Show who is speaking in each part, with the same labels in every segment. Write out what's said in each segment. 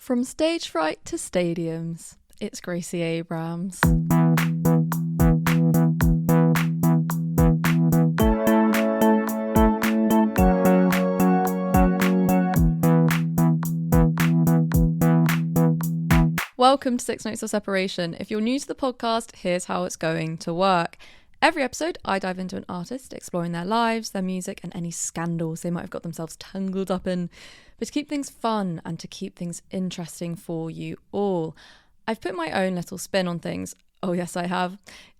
Speaker 1: From stage fright to stadiums, it's Gracie Abrams. Welcome to 6 Notes of Separation. If you're new to the podcast, here's how it's going to work. Every episode, I dive into an artist, exploring their lives, their music, and any scandals they might have got themselves tangled up in. But to keep things fun and to keep things interesting for you all, I've put my own little spin on things. Oh yes, I have.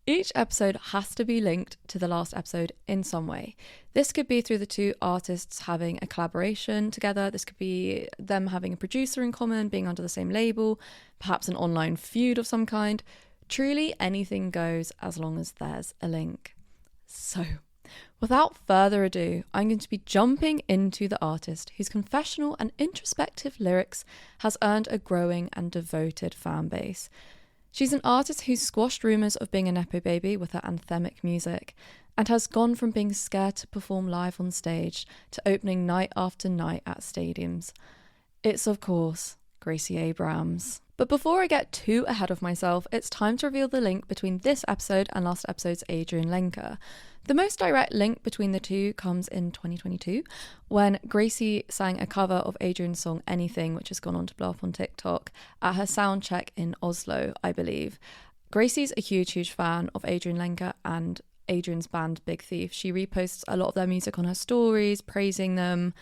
Speaker 1: Each episode has to be linked to the last episode in some way. This could be through the two artists having a collaboration together. This could be them having a producer in common, being under the same label, perhaps an online feud of some kind. Truly anything goes as long as there's a link. So, without further ado, I'm going to be jumping into the artist whose confessional and introspective lyrics has earned a growing and devoted fan base. She's an artist who's squashed rumours of being a nepo-baby with her anthemic music and has gone from being scared to perform live on stage to opening night after night at stadiums. It's, of course, Gracie Abrams. But before I get too ahead of myself, it's time to reveal the link between this episode and last episode's Adrianne Lenker. The most direct link between the two comes in 2022 when Gracie sang a cover of Adrianne's song Anything, which has gone on to blow up on TikTok, at her sound check in Oslo, I believe. Gracie's a huge fan of Adrianne Lenker and Adrianne's band Big Thief. She reposts a lot of their music on her stories, praising them,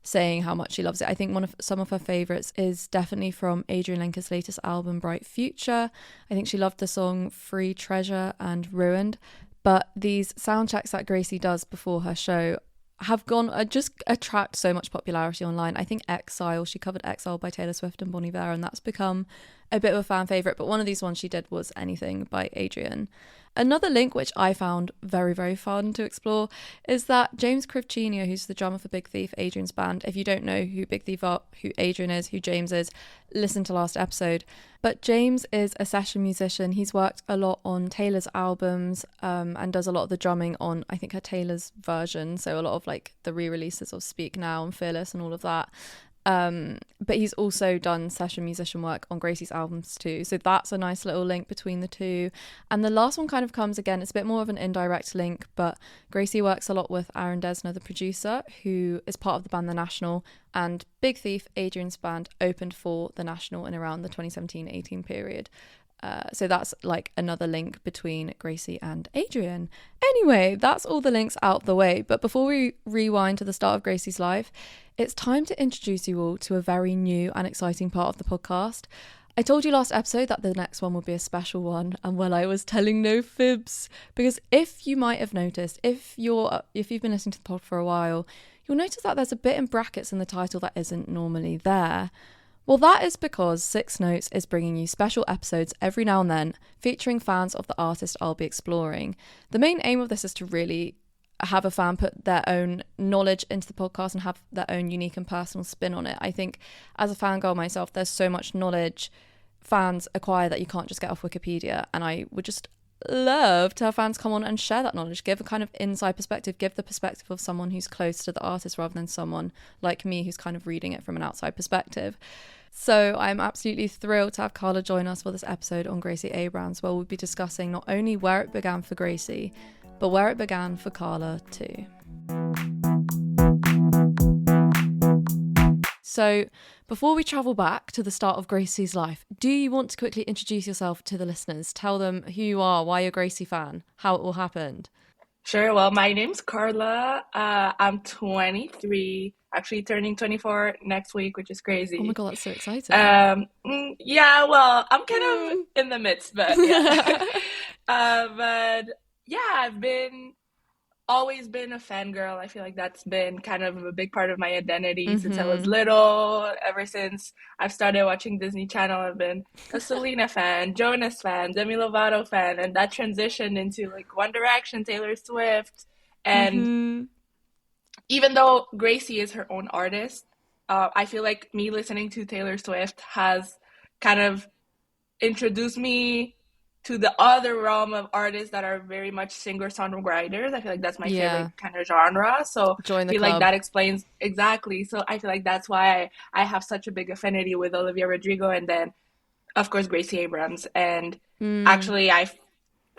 Speaker 1: saying how much she loves it. I think some of her favourites is definitely from Adrianne Lenker's latest album, Bright Future. I think she loved the song Free Treasure and Ruined. But these sound checks that Gracie does before her show have just attract so much popularity online. I think Exile, she covered Exile by Taylor Swift and Bon Iver, and that's become a bit of a fan favourite. But one of these ones she did was Anything by Adrianne. Another link which I found very fun to explore is that James Crivcino, who's the drummer for Big Thief, Adrianne's band. If you don't know who Big Thief are, who Adrianne is, who James is, listen to last episode. But James is a session musician. He's worked a lot on Taylor's albums and does a lot of the drumming on, I think, her Taylor's version. So a lot of like the re-releases of Speak Now and Fearless and all of that. But he's also done session musician work on Gracie's albums too, so that's a nice little link between the two. And the last one kind of comes again, it's a bit more of an indirect link, but Gracie works a lot with Aaron Dessner, the producer, who is part of the band The National, and Big Thief, Adrianne's band, opened for The National in around the 2017-18 period. So that's like another link between Gracie and Adrianne. Anyway, that's all the links out the way. But before we rewind to the start of Gracie's life, it's time to introduce you all to a very new and exciting part of the podcast. I told you last episode that the next one would be a special one, and well, I was telling no fibs, because if you might have noticed, if you've been listening to the pod for a while, you'll notice that there's a bit in brackets in the title that isn't normally there. Well, that is because 6 Notes is bringing you special episodes every now and then featuring fans of the artist I'll be exploring. The main aim of this is to really have a fan put their own knowledge into the podcast and have their own unique and personal spin on it. I think as a fangirl myself, there's so much knowledge fans acquire that you can't just get off Wikipedia, and I would just love to have fans come on and share that knowledge, give a kind of inside perspective, give the perspective of someone who's close to the artist rather than someone like me who's kind of reading it from an outside perspective. So I'm absolutely thrilled to have Carla join us for this episode on Gracie Abrams, where we'll be discussing not only where it began for Gracie, but where it began for Carla too. So before we travel back to the start of Gracie's life, do you want to quickly introduce yourself to the listeners? Tell them who you are, why you're a Gracie fan, how it all happened.
Speaker 2: Sure. Well, my name's Carla. I'm 23, actually turning 24 next week, which is crazy.
Speaker 1: Oh my God, that's so exciting.
Speaker 2: Yeah, well, I'm kind of in the midst, but yeah. But yeah, I've always been a fangirl. I feel like that's been kind of a big part of my identity since I was little. Ever since I've started watching Disney Channel, I've been a Selena fan, Jonas fan, Demi Lovato fan, and that transitioned into like One Direction, Taylor Swift. And even though Gracie is her own artist, I feel like me listening to Taylor Swift has kind of introduced me to the other realm of artists that are very much singer-songwriters. I feel like that's my favorite
Speaker 1: Yeah.
Speaker 2: kind of genre. So
Speaker 1: Join
Speaker 2: I
Speaker 1: the
Speaker 2: feel like
Speaker 1: club.
Speaker 2: that explains exactly. So I feel like that's why I have such a big affinity with Olivia Rodrigo, and then of course Gracie Abrams. And
Speaker 1: Mm,
Speaker 2: actually I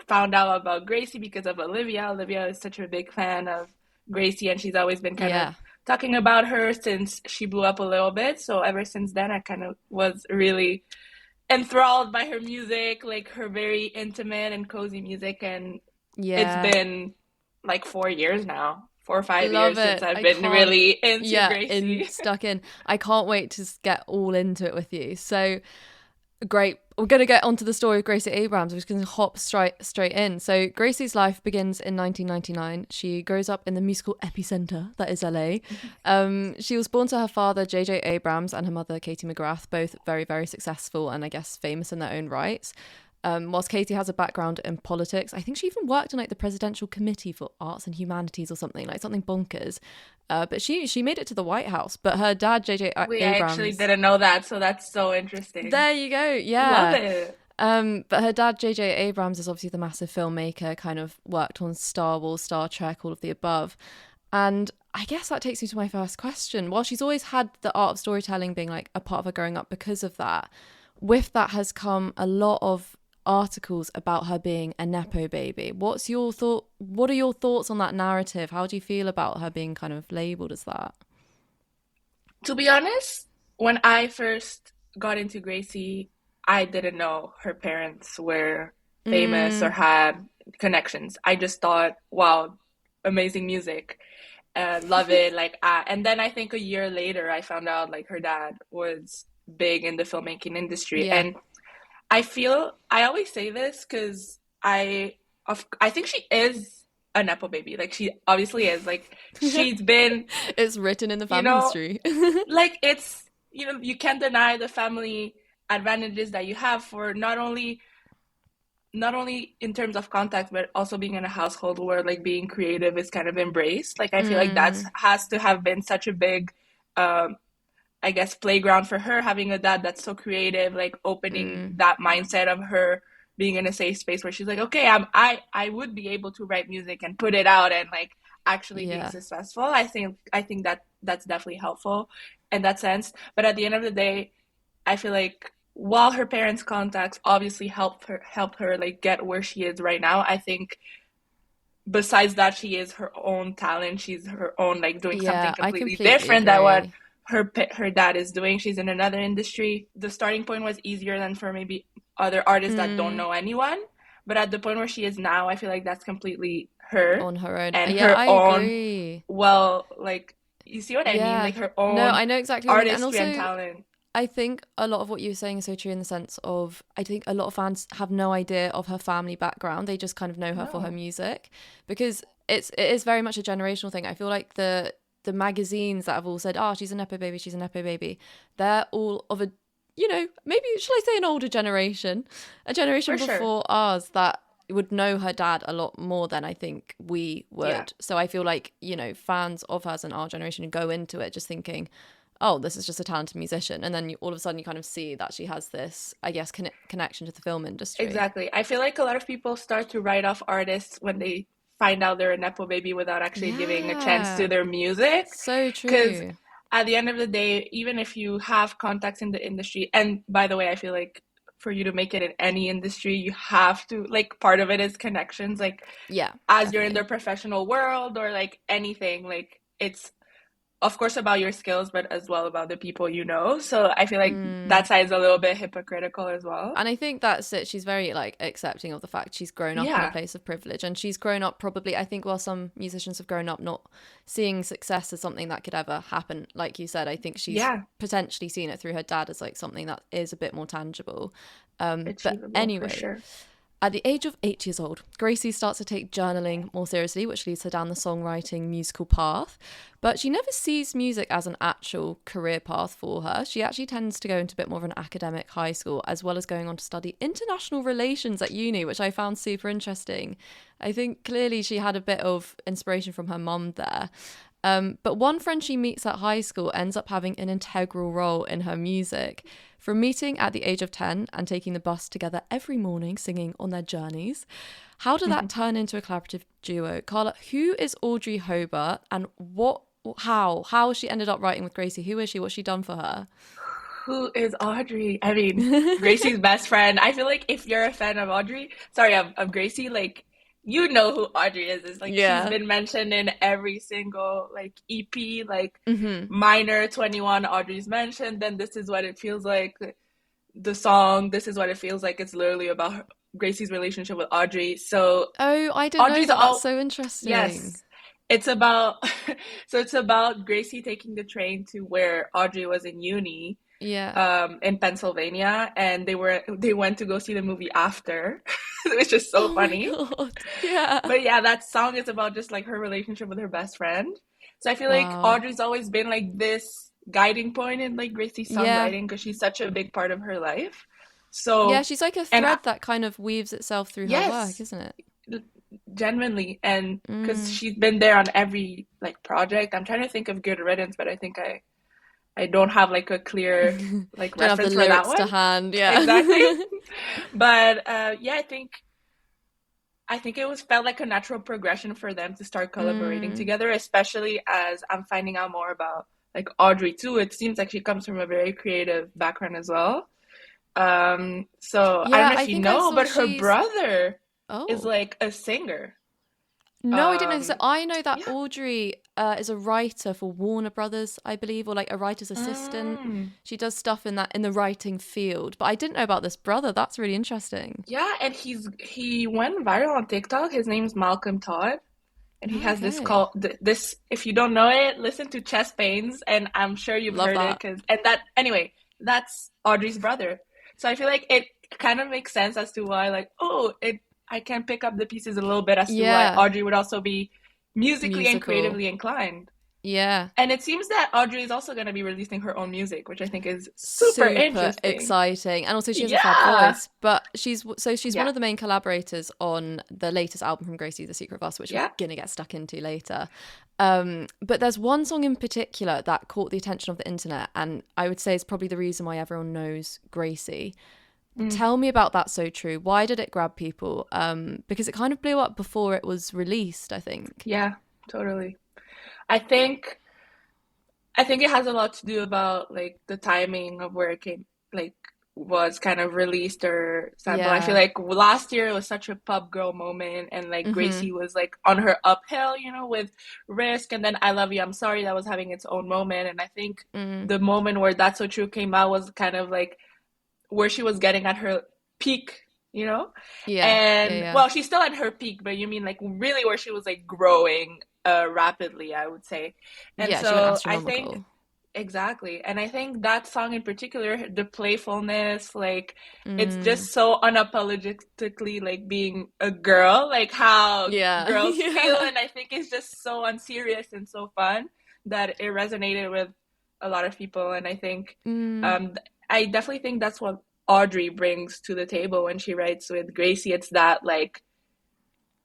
Speaker 2: found out about Gracie because of Olivia. Olivia is such a big fan of Gracie, and she's always been kind of
Speaker 1: yeah.
Speaker 2: talking about her since she blew up a little bit. So ever since then, I kind of was really enthralled by her music, like her very intimate and cozy music. And it's
Speaker 1: Yeah.
Speaker 2: been like 4 years now, 4 or 5 years
Speaker 1: Love
Speaker 2: since
Speaker 1: it.
Speaker 2: I've
Speaker 1: I
Speaker 2: been
Speaker 1: can't,
Speaker 2: really into
Speaker 1: yeah, in
Speaker 2: Gracie.
Speaker 1: stuck in. I can't wait to get all into it with you. So great. We're going to get onto the story of Gracie Abrams. We're just going to hop straight in. So Gracie's life begins in 1999. She grows up in the musical epicenter that is LA. She was born to her father, J.J. Abrams, and her mother, Katie McGrath, both very, very successful and I guess famous in their own rights. Whilst Katie has a background in politics, I think she even worked in like the Presidential Committee for Arts and Humanities or something, like something bonkers. But she made it to the White House. But her dad, J.J.
Speaker 2: Wait, I actually
Speaker 1: Abrams,
Speaker 2: didn't know that, so that's so interesting.
Speaker 1: there you go.
Speaker 2: Love
Speaker 1: Yeah.
Speaker 2: it.
Speaker 1: But her dad, J.J. Abrams, is obviously the massive filmmaker, kind of worked on Star Wars, Star Trek, all of the above. And I guess that takes me to my first question. While she's always had the art of storytelling being like a part of her growing up because of that, with that has come a lot of articles about her being a nepo baby. What's your thought? What are your thoughts on that narrative? How do you feel about her being kind of labeled as that?
Speaker 2: To be honest, when I first got into Gracie, I didn't know her parents were famous or
Speaker 1: Mm,
Speaker 2: had connections. I just thought, wow, amazing music. Love it. And then I think a year later, I found out like her dad was big in the filmmaking industry.
Speaker 1: yeah.
Speaker 2: And I always say this because I think she is a nepo baby. Like she obviously is. Like she's been,
Speaker 1: It's written in the
Speaker 2: you
Speaker 1: family
Speaker 2: know,
Speaker 1: history.
Speaker 2: like it's you can't deny the family advantages that you have for not only in terms of contact but also being in a household where like being creative is kind of embraced. Like I feel like that's
Speaker 1: Mm,
Speaker 2: has to have been such a big um I guess playground for her, having a dad that's so creative, like opening
Speaker 1: mm,
Speaker 2: that mindset of her being in a safe space where she's like, okay, I would be able to write music and put it out and like actually being
Speaker 1: yeah.
Speaker 2: successful. I think that that's definitely helpful in that sense. But at the end of the day, I feel like while her parents' contacts obviously helped her like get where she is right now, I think besides that she is her own talent. She's her own like doing something
Speaker 1: Yeah, I
Speaker 2: completely
Speaker 1: completely
Speaker 2: different than what
Speaker 1: agree.
Speaker 2: her dad is doing. She's in another industry. The starting point was easier than for maybe other artists that don't
Speaker 1: Mm,
Speaker 2: know anyone. But at the point where she is now, I feel like that's completely her
Speaker 1: on her own.
Speaker 2: and
Speaker 1: Yeah,
Speaker 2: her
Speaker 1: I
Speaker 2: own,
Speaker 1: agree.
Speaker 2: well, like you see what I mean?
Speaker 1: Yeah.
Speaker 2: Like her
Speaker 1: No,
Speaker 2: own
Speaker 1: I know exactly what you mean. And
Speaker 2: artistry and
Speaker 1: also,
Speaker 2: talent.
Speaker 1: I think a lot of what you were saying is so true in the sense of I think a lot of fans have no idea of her family background. They just kind of know her for her
Speaker 2: No,
Speaker 1: music because it is very much a generational thing. I feel like the magazines that have all said, "Oh, she's a nepo baby, she's a nepo baby." They're all of a maybe shall I say an older generation, a generation
Speaker 2: for sure.
Speaker 1: before ours that would know her dad a lot more than I think we
Speaker 2: Yeah.
Speaker 1: would. So I feel like, fans of hers and our generation go into it just thinking, oh, this is just a talented musician. And then all of a sudden you kind of see that she has this, I guess, connection to the film industry.
Speaker 2: Exactly. I feel like a lot of people start to write off artists when they find out they're a nepo baby without actually giving a chance to
Speaker 1: Yeah,
Speaker 2: their music.
Speaker 1: so
Speaker 2: Because
Speaker 1: true.
Speaker 2: at the end of the day, even if you have contacts in the industry, and by the way, I feel like for you to make it in any industry, you have to, like, part of it is connections. Like,
Speaker 1: Yeah,
Speaker 2: as you're in the
Speaker 1: definitely.
Speaker 2: professional world or like anything, like, it's of course about your skills, but as well about the people you know. So I feel like
Speaker 1: Mm.
Speaker 2: that side is a little bit hypocritical as well.
Speaker 1: And I think that's it. She's very like accepting of the fact she's grown up in a
Speaker 2: Yeah.
Speaker 1: place of privilege, and she's grown up probably. I think while some musicians have grown up not seeing success as something that could ever happen, like you said, I think she's
Speaker 2: Yeah.
Speaker 1: potentially seen it through her dad as like something that is a bit more tangible. But
Speaker 2: Achievable for
Speaker 1: anyway,
Speaker 2: sure.
Speaker 1: at the age of 8 years old, Gracie starts to take journaling more seriously, which leads her down the songwriting musical path. But she never sees music as an actual career path for her. She actually tends to go into a bit more of an academic high school, as well as going on to study international relations at uni, which I found super interesting. I think clearly she had a bit of inspiration from her mum there. But one friend she meets at high school ends up having an integral role in her music. From meeting at the age of 10 and taking the bus together every morning singing on their journeys, how did that turn into a collaborative duo? Carla, who is Audrey Hobart, and how she ended up writing with Gracie? Who is she? What's she done for her?
Speaker 2: Who is Audrey? I mean, Gracie's best friend. I feel like if you're a fan of of Gracie, like you know who Audrey is. It's like she's been mentioned in every single like EP, like Minor 21, Audrey's mentioned. Then This Is What It Feels Like, the song, This Is What It Feels Like. It's literally about Gracie's relationship with Audrey. So
Speaker 1: I didn't know that. That's so interesting.
Speaker 2: Yes. It's about it's about Gracie taking the train to where Audrey was in uni. In Pennsylvania, and they went to go see the movie after, which is so funny.
Speaker 1: Yeah.
Speaker 2: But yeah, that song is about just like her relationship with her best friend. So I feel like Audrey's always been like this guiding point in like Gracie's songwriting because she's such a big part of her life. So
Speaker 1: yeah, she's like a thread that kind of weaves itself through her work, isn't it?
Speaker 2: Genuinely, and because she's been there on every like project. I'm trying to think of Good Riddance, but I think I don't have like a clear like
Speaker 1: don't
Speaker 2: reference
Speaker 1: have the
Speaker 2: for that
Speaker 1: lyrics
Speaker 2: one
Speaker 1: to hand. Yeah,
Speaker 2: exactly. But yeah, I think it felt like a natural progression for them to start collaborating together, especially as I'm finding out more about like Audrey too. It seems like she comes from a very creative background as well. So I don't know if you know, but her brother is like a singer.
Speaker 1: No, I didn't know. So I know that Audrey is a writer for Warner Brothers, I believe, or like a writer's assistant. She does stuff in the writing field, but I didn't know about this brother. That's really interesting.
Speaker 2: Yeah, and he went viral on TikTok. His name's Malcolm Todd, and he has this called this. If you don't know it, listen to Chest Pains, and I'm sure you've heard it. That's Audrey's brother. So I feel like it kind of makes sense as to why I can pick up the pieces a little bit as to why Audrey would also be musically and creatively inclined.
Speaker 1: Yeah.
Speaker 2: And it seems that Audrey is also going to be releasing her own music, which I think is super interesting.
Speaker 1: Exciting. And also she has a fab voice. But she's one of the main collaborators on the latest album from Gracie, The Secret of Us, which we're going to get stuck into later. But there's one song in particular that caught the attention of the internet, and I would say it's probably the reason why everyone knows Gracie. Tell me about That's So True. Why did it grab people? Because it kind of blew up before it was released, I think.
Speaker 2: Yeah, totally. I think it has a lot to do about like the timing of where it came, like was kind of released or sample. I feel like last year it was such a pub girl moment, and like Gracie was like on her uphill, with Risk, and then I Love You, I'm Sorry, that was having its own moment. And I think the moment where That's So True came out was kind of like where she was getting at her peak, well, she's still at her peak, but you mean like really where she was like growing rapidly, I would say. And so I think exactly, and I think that song in particular, the playfulness, like it's just so unapologetically like being a girl, like how girls feel, and I think it's just so unserious and so fun that it resonated with a lot of people. And I think I definitely think that's what Audrey brings to the table when she writes with Gracie. It's that like,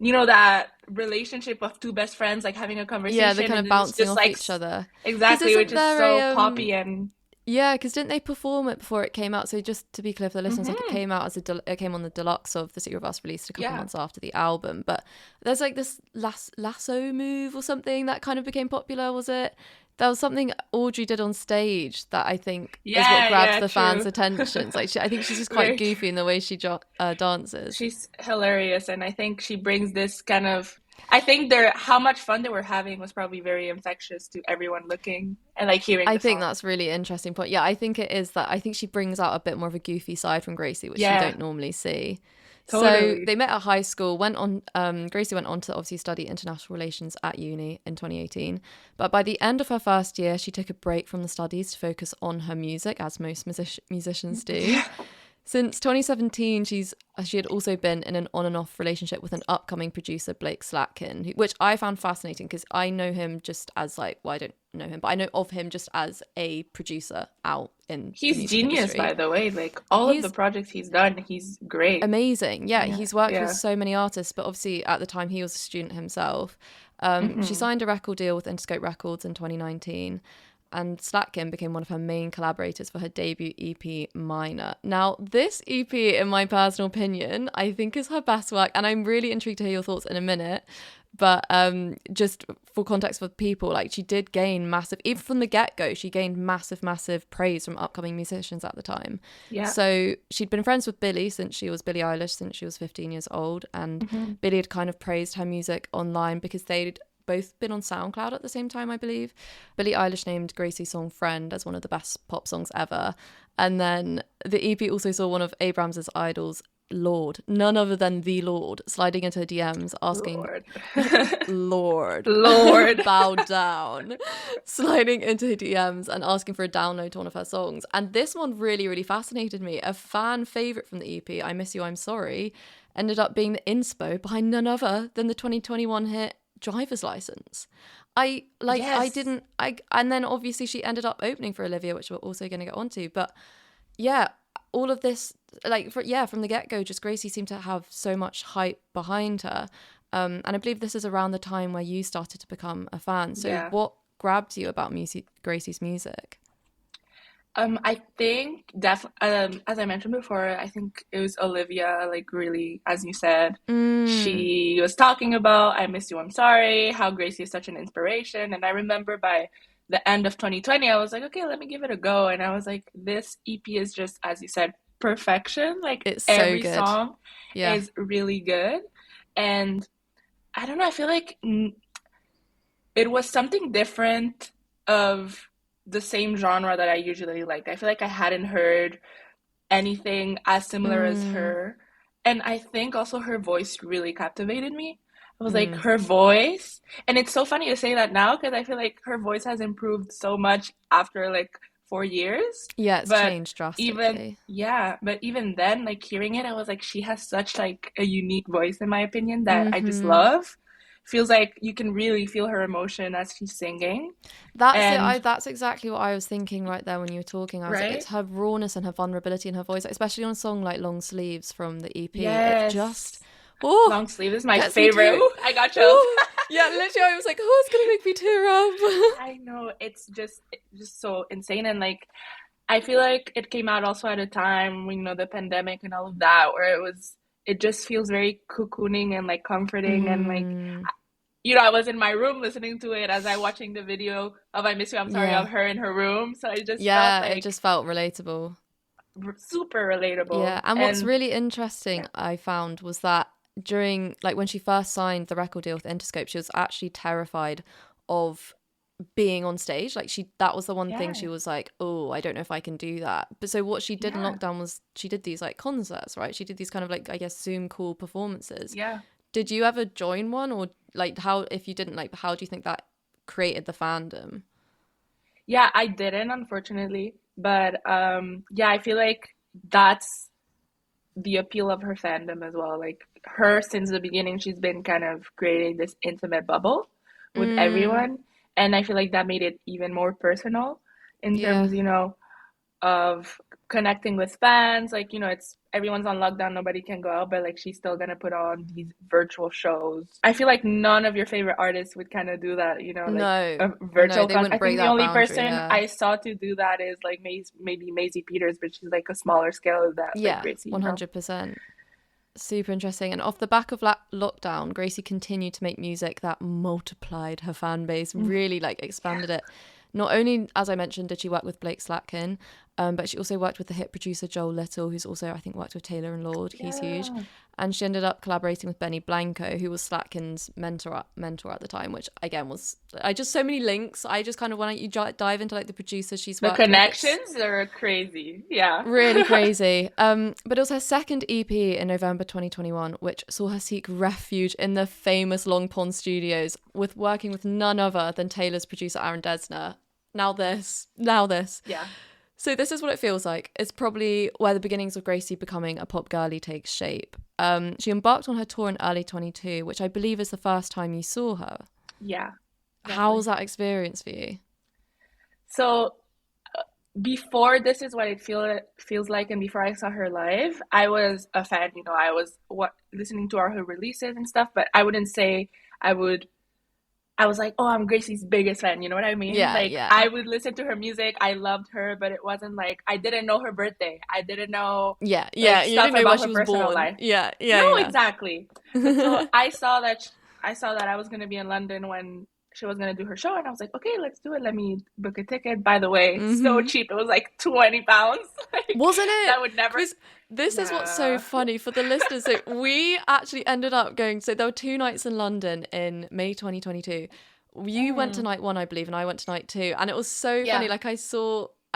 Speaker 2: that relationship of two best friends, like having a conversation.
Speaker 1: Yeah, they're kind of bouncing off each other.
Speaker 2: Exactly, which is so poppy and...
Speaker 1: Yeah, because didn't they perform it before it came out? So just to be clear for the listeners, like it came out it came on the deluxe of The Secret of Us, released a couple months after the album. But there's like this lasso move or something that kind of became popular, was it? There was something Audrey did on stage that I think is what grabs the fans' attention. Like I think she's just quite goofy in the way she dances.
Speaker 2: She's hilarious, and I think she brings this kind of... I think how much fun they were having was probably very infectious to everyone looking and like hearing the
Speaker 1: think
Speaker 2: song.
Speaker 1: That's really interesting point. Yeah, I think it is that. I think she brings out a bit more of a goofy side from Gracie, which you don't normally see. Totally. So they met at high school, Gracie went on to obviously study international relations at uni in 2018. But by the end of her first year, she took a break from the studies to focus on her music, as most musicians do. Since 2017, she had also been in an on and off relationship with an upcoming producer, Blake Slatkin, which I found fascinating because I know him just as I don't know him, but I know of him just as a producer out in
Speaker 2: He's
Speaker 1: the music
Speaker 2: genius,
Speaker 1: industry.
Speaker 2: By the way. Like all of the projects he's done, he's great.
Speaker 1: Amazing. Yeah, he's worked with so many artists, but obviously at the time he was a student himself. She signed a record deal with Interscope Records in 2019, and Slatkin became one of her main collaborators for her debut EP, Minor. Now, this EP, in my personal opinion, I think is her best work, and I'm really intrigued to hear your thoughts in a minute. But just for context for people, like, she did gain massive, even from the get-go, she gained massive praise from upcoming musicians at the time.
Speaker 2: Yeah.
Speaker 1: So she'd been friends with Billie Eilish since she was 15 years old, and Billie had kind of praised her music online because they'd both been on SoundCloud at the same time, I believe. Billie Eilish named Gracie's song Friend as one of the best pop songs ever. And then the EP also saw one of Abrams' idols, Lord, none other than the Lord, sliding into her DMs asking, Lord, bow down, sliding into her DMs and asking for a download to one of her songs. And this one really fascinated me. A fan favourite from the EP, I Miss You, I'm Sorry, ended up being the inspo behind none other than the 2021 hit Driver's License. And then obviously she ended up opening for Olivia, which we're also going to get onto. But yeah, all of this, from the get-go, just Gracie seemed to have so much hype behind her. And I believe this is around the time where you started to become a fan. So what grabbed you about Gracie's music?
Speaker 2: I think as I mentioned before, I think it was Olivia, like, really, as you said, she was talking about I Miss You, I'm Sorry, how Gracie is such an inspiration. And I remember by the end of 2020, I was like, okay, let me give it a go. And I was like, this EP is just, as you said, perfection. Like,
Speaker 1: it's
Speaker 2: every
Speaker 1: so good.
Speaker 2: song is really good. And I don't know, I feel like it was something different of the same genre that I usually like. I feel like I hadn't heard anything as similar as her. And I think also her voice really captivated me. I was like, her voice. And it's so funny to say that now because I feel like her voice has improved so much after like 4 years.
Speaker 1: Yeah, it's changed drastically.
Speaker 2: But even then, like, hearing it, I was like, she has such like a unique voice, in my opinion, that I just love. Feels like you can really feel her emotion as she's singing.
Speaker 1: That's exactly what I was thinking right there when you were talking. I was like, it's her rawness and her vulnerability in her voice, especially on a song like Long Sleeves from the EP.
Speaker 2: Yes.
Speaker 1: It just
Speaker 2: Long Sleeves is my favorite. Ooh, I got chills.
Speaker 1: Yeah, literally I was like, it's gonna make me tear up.
Speaker 2: I know, it's just so insane. And like, I feel like it came out also at a time, the pandemic and all of that, where it just feels very cocooning and like comforting. And like, I was in my room listening to it as I watching the video of I Miss You, I'm Sorry of her in her room. So I just felt like,
Speaker 1: it just felt relatable.
Speaker 2: Super relatable.
Speaker 1: Yeah, and what's really interesting I found was that during, like, when she first signed the record deal with Interscope, she was actually terrified of being on stage. Like, that was the one thing she was like, oh, I don't know if I can do that. But so what she did in lockdown was she did these like concerts, right? She did these kind of like, I guess, Zoom call performances.
Speaker 2: Yeah.
Speaker 1: Did you ever join one, or like, if you didn't, like, how do you think that created the fandom?
Speaker 2: Yeah, I didn't, unfortunately. But I feel like that's the appeal of her fandom as well. Like, her, since the beginning, she's been kind of creating this intimate bubble with everyone. And I feel like that made it even more personal in terms, of connecting with fans. Like, it's everyone's on lockdown, nobody can go out, but like, she's still gonna put on these virtual shows. I feel like none of your favorite artists would kind of do that, like a virtual concert. I think the only person I saw to do that is like maybe Maisie Peters, but she's like a smaller scale of that.
Speaker 1: Yeah,
Speaker 2: like Gracie,
Speaker 1: 100%. Super interesting. And off the back of lockdown, Gracie continued to make music that multiplied her fan base, really like expanded it. Not only, as I mentioned, did she work with Blake Slatkin, but she also worked with the hit producer Joel Little, who's also, I think, worked with Taylor and Lord. He's huge. And she ended up collaborating with Benny Blanco, who was Slatkin's mentor at the time, which again was so many links. I just kind of, when you dive into like the producers she's worked with,
Speaker 2: the connections are crazy. Yeah,
Speaker 1: really crazy. But it was her second EP in November 2021, which saw her seek refuge in the famous Long Pond Studios, with working with none other than Taylor's producer Aaron Dessner. Now this.
Speaker 2: Yeah.
Speaker 1: So this is what it feels like. It's probably where the beginnings of Gracie becoming a pop girly takes shape. She embarked on her tour in early 2022, which I believe is the first time you saw her.
Speaker 2: Yeah.
Speaker 1: Definitely. How was that experience for you?
Speaker 2: So before This Is What It feels like, and before I saw her live, I was a fan. I was listening to all her releases and stuff, but I wouldn't say I would I was like, oh, I'm Gracie's biggest fan. You know what I mean?
Speaker 1: Yeah,
Speaker 2: Like,
Speaker 1: yeah.
Speaker 2: I would listen to her music. I loved her, but it wasn't like I didn't know her birthday. I didn't know
Speaker 1: Yeah, yeah.
Speaker 2: like
Speaker 1: You
Speaker 2: stuff
Speaker 1: didn't know where
Speaker 2: about
Speaker 1: she
Speaker 2: her
Speaker 1: was
Speaker 2: personal
Speaker 1: born.
Speaker 2: life.
Speaker 1: Yeah,
Speaker 2: No,
Speaker 1: yeah,
Speaker 2: exactly. But so
Speaker 1: yeah.
Speaker 2: I saw that I was gonna be in London when she was gonna do her show, and I was like, okay, let's do it. Let me book a ticket. By the way, so
Speaker 1: hmm
Speaker 2: cheap. It was like £20. Like
Speaker 1: Wasn't it?
Speaker 2: that would never.
Speaker 1: Because this is what's so
Speaker 2: Nah.
Speaker 1: funny for the listeners. So we actually ended up going. So there were 2 nights in London in May 2022. You went to
Speaker 2: Mm,
Speaker 1: night one, I believe, and I went to night two. And it was so funny.
Speaker 2: yeah.
Speaker 1: Like I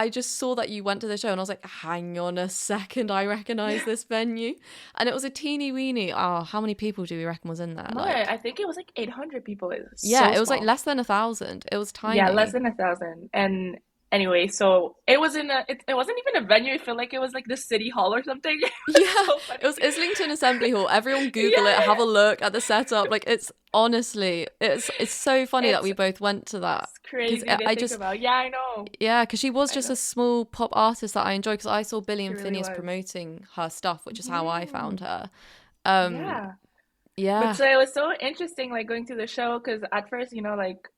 Speaker 1: just saw that you went to the show, and I was like, hang on a second, I recognize this venue. And it was a teeny weeny. Oh, how many people do we reckon was in there?
Speaker 2: No,
Speaker 1: Like,
Speaker 2: I think it was like 800 people. It was
Speaker 1: yeah,
Speaker 2: so
Speaker 1: it was like
Speaker 2: small.
Speaker 1: less than 1,000. It was
Speaker 2: Yeah, less
Speaker 1: tiny.
Speaker 2: than 1,000. And anyway, so it was it wasn't even a venue. I feel like it was like the city hall or something. It was
Speaker 1: Yeah,
Speaker 2: so
Speaker 1: it
Speaker 2: funny.
Speaker 1: was Islington Assembly Hall. Everyone Google it, have a
Speaker 2: Yeah,
Speaker 1: look at the setup. Like it's honestly, it's so funny that
Speaker 2: it's
Speaker 1: we both went to that because
Speaker 2: crazy to
Speaker 1: I
Speaker 2: think
Speaker 1: just
Speaker 2: about. Yeah, I know.
Speaker 1: yeah, because she was
Speaker 2: I
Speaker 1: just a
Speaker 2: know.
Speaker 1: small pop artist that I enjoy because I saw Billy
Speaker 2: She
Speaker 1: and
Speaker 2: really
Speaker 1: Phineas
Speaker 2: was.
Speaker 1: promoting her stuff, which is how I found
Speaker 2: Mm,
Speaker 1: her. Um,
Speaker 2: yeah. But
Speaker 1: yeah,
Speaker 2: so it was so interesting, like going to the show, because at first, like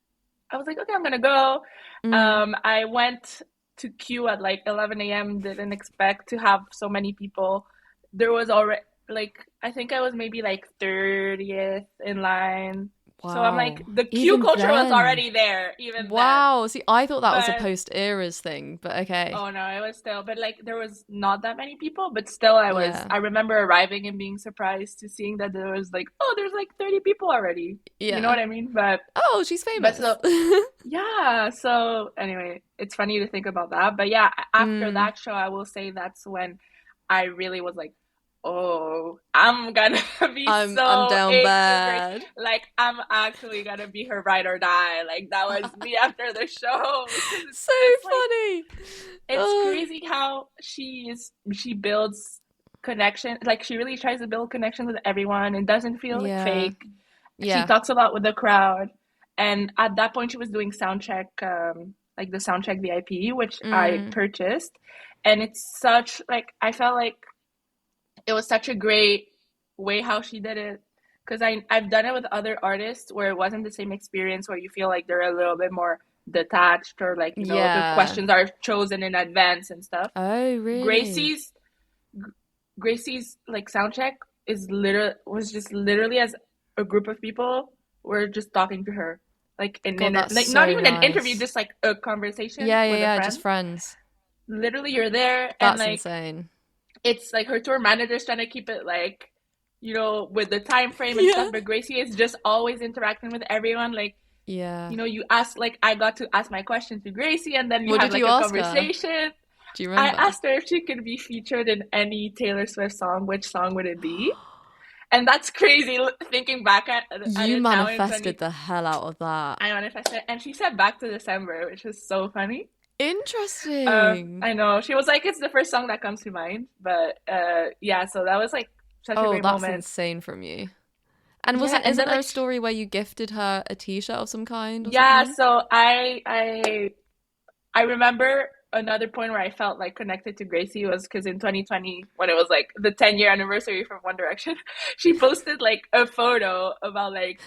Speaker 2: I was like, okay, I'm gonna go.
Speaker 1: mm,
Speaker 2: I went to queue at like 11 a.m. Didn't expect to have so many people. There was already like I think I was maybe like 30th in line. So I'm like
Speaker 1: wow.
Speaker 2: the queue
Speaker 1: Even
Speaker 2: culture was
Speaker 1: then,
Speaker 2: already there even then.
Speaker 1: wow. See, I thought that was a
Speaker 2: But
Speaker 1: post eras thing, but okay,
Speaker 2: oh no, it was still, but like there was not that many people, but still
Speaker 1: yeah,
Speaker 2: I remember arriving and being surprised to seeing that there was like, oh, there's like 30 people already. You know
Speaker 1: yeah.
Speaker 2: what I mean? But
Speaker 1: Oh, she's
Speaker 2: but
Speaker 1: famous.
Speaker 2: so yeah, so anyway, it's funny to think about that. But yeah, after
Speaker 1: mm,
Speaker 2: that show, I will say that's when I really was like, oh, I'm gonna be
Speaker 1: I'm
Speaker 2: so
Speaker 1: down
Speaker 2: into Grace.
Speaker 1: bad.
Speaker 2: Like, I'm actually gonna be her ride or die. Like, that was me after the show because it's
Speaker 1: So
Speaker 2: just like,
Speaker 1: funny.
Speaker 2: it's
Speaker 1: Oh,
Speaker 2: crazy how she builds connection. Like, she really tries to build connections with everyone and doesn't feel like
Speaker 1: yeah.
Speaker 2: fake. She
Speaker 1: Yeah.
Speaker 2: talks a lot with the crowd. And at that point, she was doing soundcheck, like the soundcheck VIP, which I
Speaker 1: Mm,
Speaker 2: purchased. And it's such, like, I felt like it was such a great way how she did it. Because I've done it with other artists where it wasn't the same experience where you feel like they're a little bit more detached or like, the
Speaker 1: yeah.
Speaker 2: questions are chosen in advance and stuff.
Speaker 1: Oh, really?
Speaker 2: Gracie's Gracie's like soundcheck is was just literally as a group of people were just talking to her like
Speaker 1: God, that's
Speaker 2: like not
Speaker 1: so
Speaker 2: even an interview,
Speaker 1: nice.
Speaker 2: just like a conversation
Speaker 1: Yeah, yeah,
Speaker 2: with a
Speaker 1: yeah, just
Speaker 2: friend.
Speaker 1: friends.
Speaker 2: Literally, you're there, and
Speaker 1: That's
Speaker 2: like
Speaker 1: insane.
Speaker 2: it's like her tour manager's trying to keep it like with the time frame and
Speaker 1: Yeah.
Speaker 2: stuff, but Gracie is just always interacting with everyone. Like
Speaker 1: Yeah.
Speaker 2: you ask, like I got to ask my question to Gracie, and then you
Speaker 1: What
Speaker 2: have
Speaker 1: did
Speaker 2: like
Speaker 1: you
Speaker 2: a
Speaker 1: ask her?
Speaker 2: conversation.
Speaker 1: Do you
Speaker 2: I
Speaker 1: remember?
Speaker 2: asked her if she could be featured in any Taylor Swift song, which song would it be? And that's crazy thinking back at
Speaker 1: You
Speaker 2: it now in
Speaker 1: manifested
Speaker 2: 20.
Speaker 1: the hell out of that.
Speaker 2: I manifested, and she said back to December, which is so funny.
Speaker 1: Interesting.
Speaker 2: I know she was like, it's the first song that comes to mind, but yeah, so that was like such a
Speaker 1: Oh,
Speaker 2: great
Speaker 1: that's
Speaker 2: moment.
Speaker 1: insane from you. And
Speaker 2: Yeah, and
Speaker 1: isn't
Speaker 2: then
Speaker 1: there
Speaker 2: like
Speaker 1: a story where you gifted her a t-shirt of some kind or
Speaker 2: yeah,
Speaker 1: something?
Speaker 2: so I remember another point where I felt like connected to Gracie was because in 2020, when it was like the 10-year anniversary from One Direction, she posted like a photo about like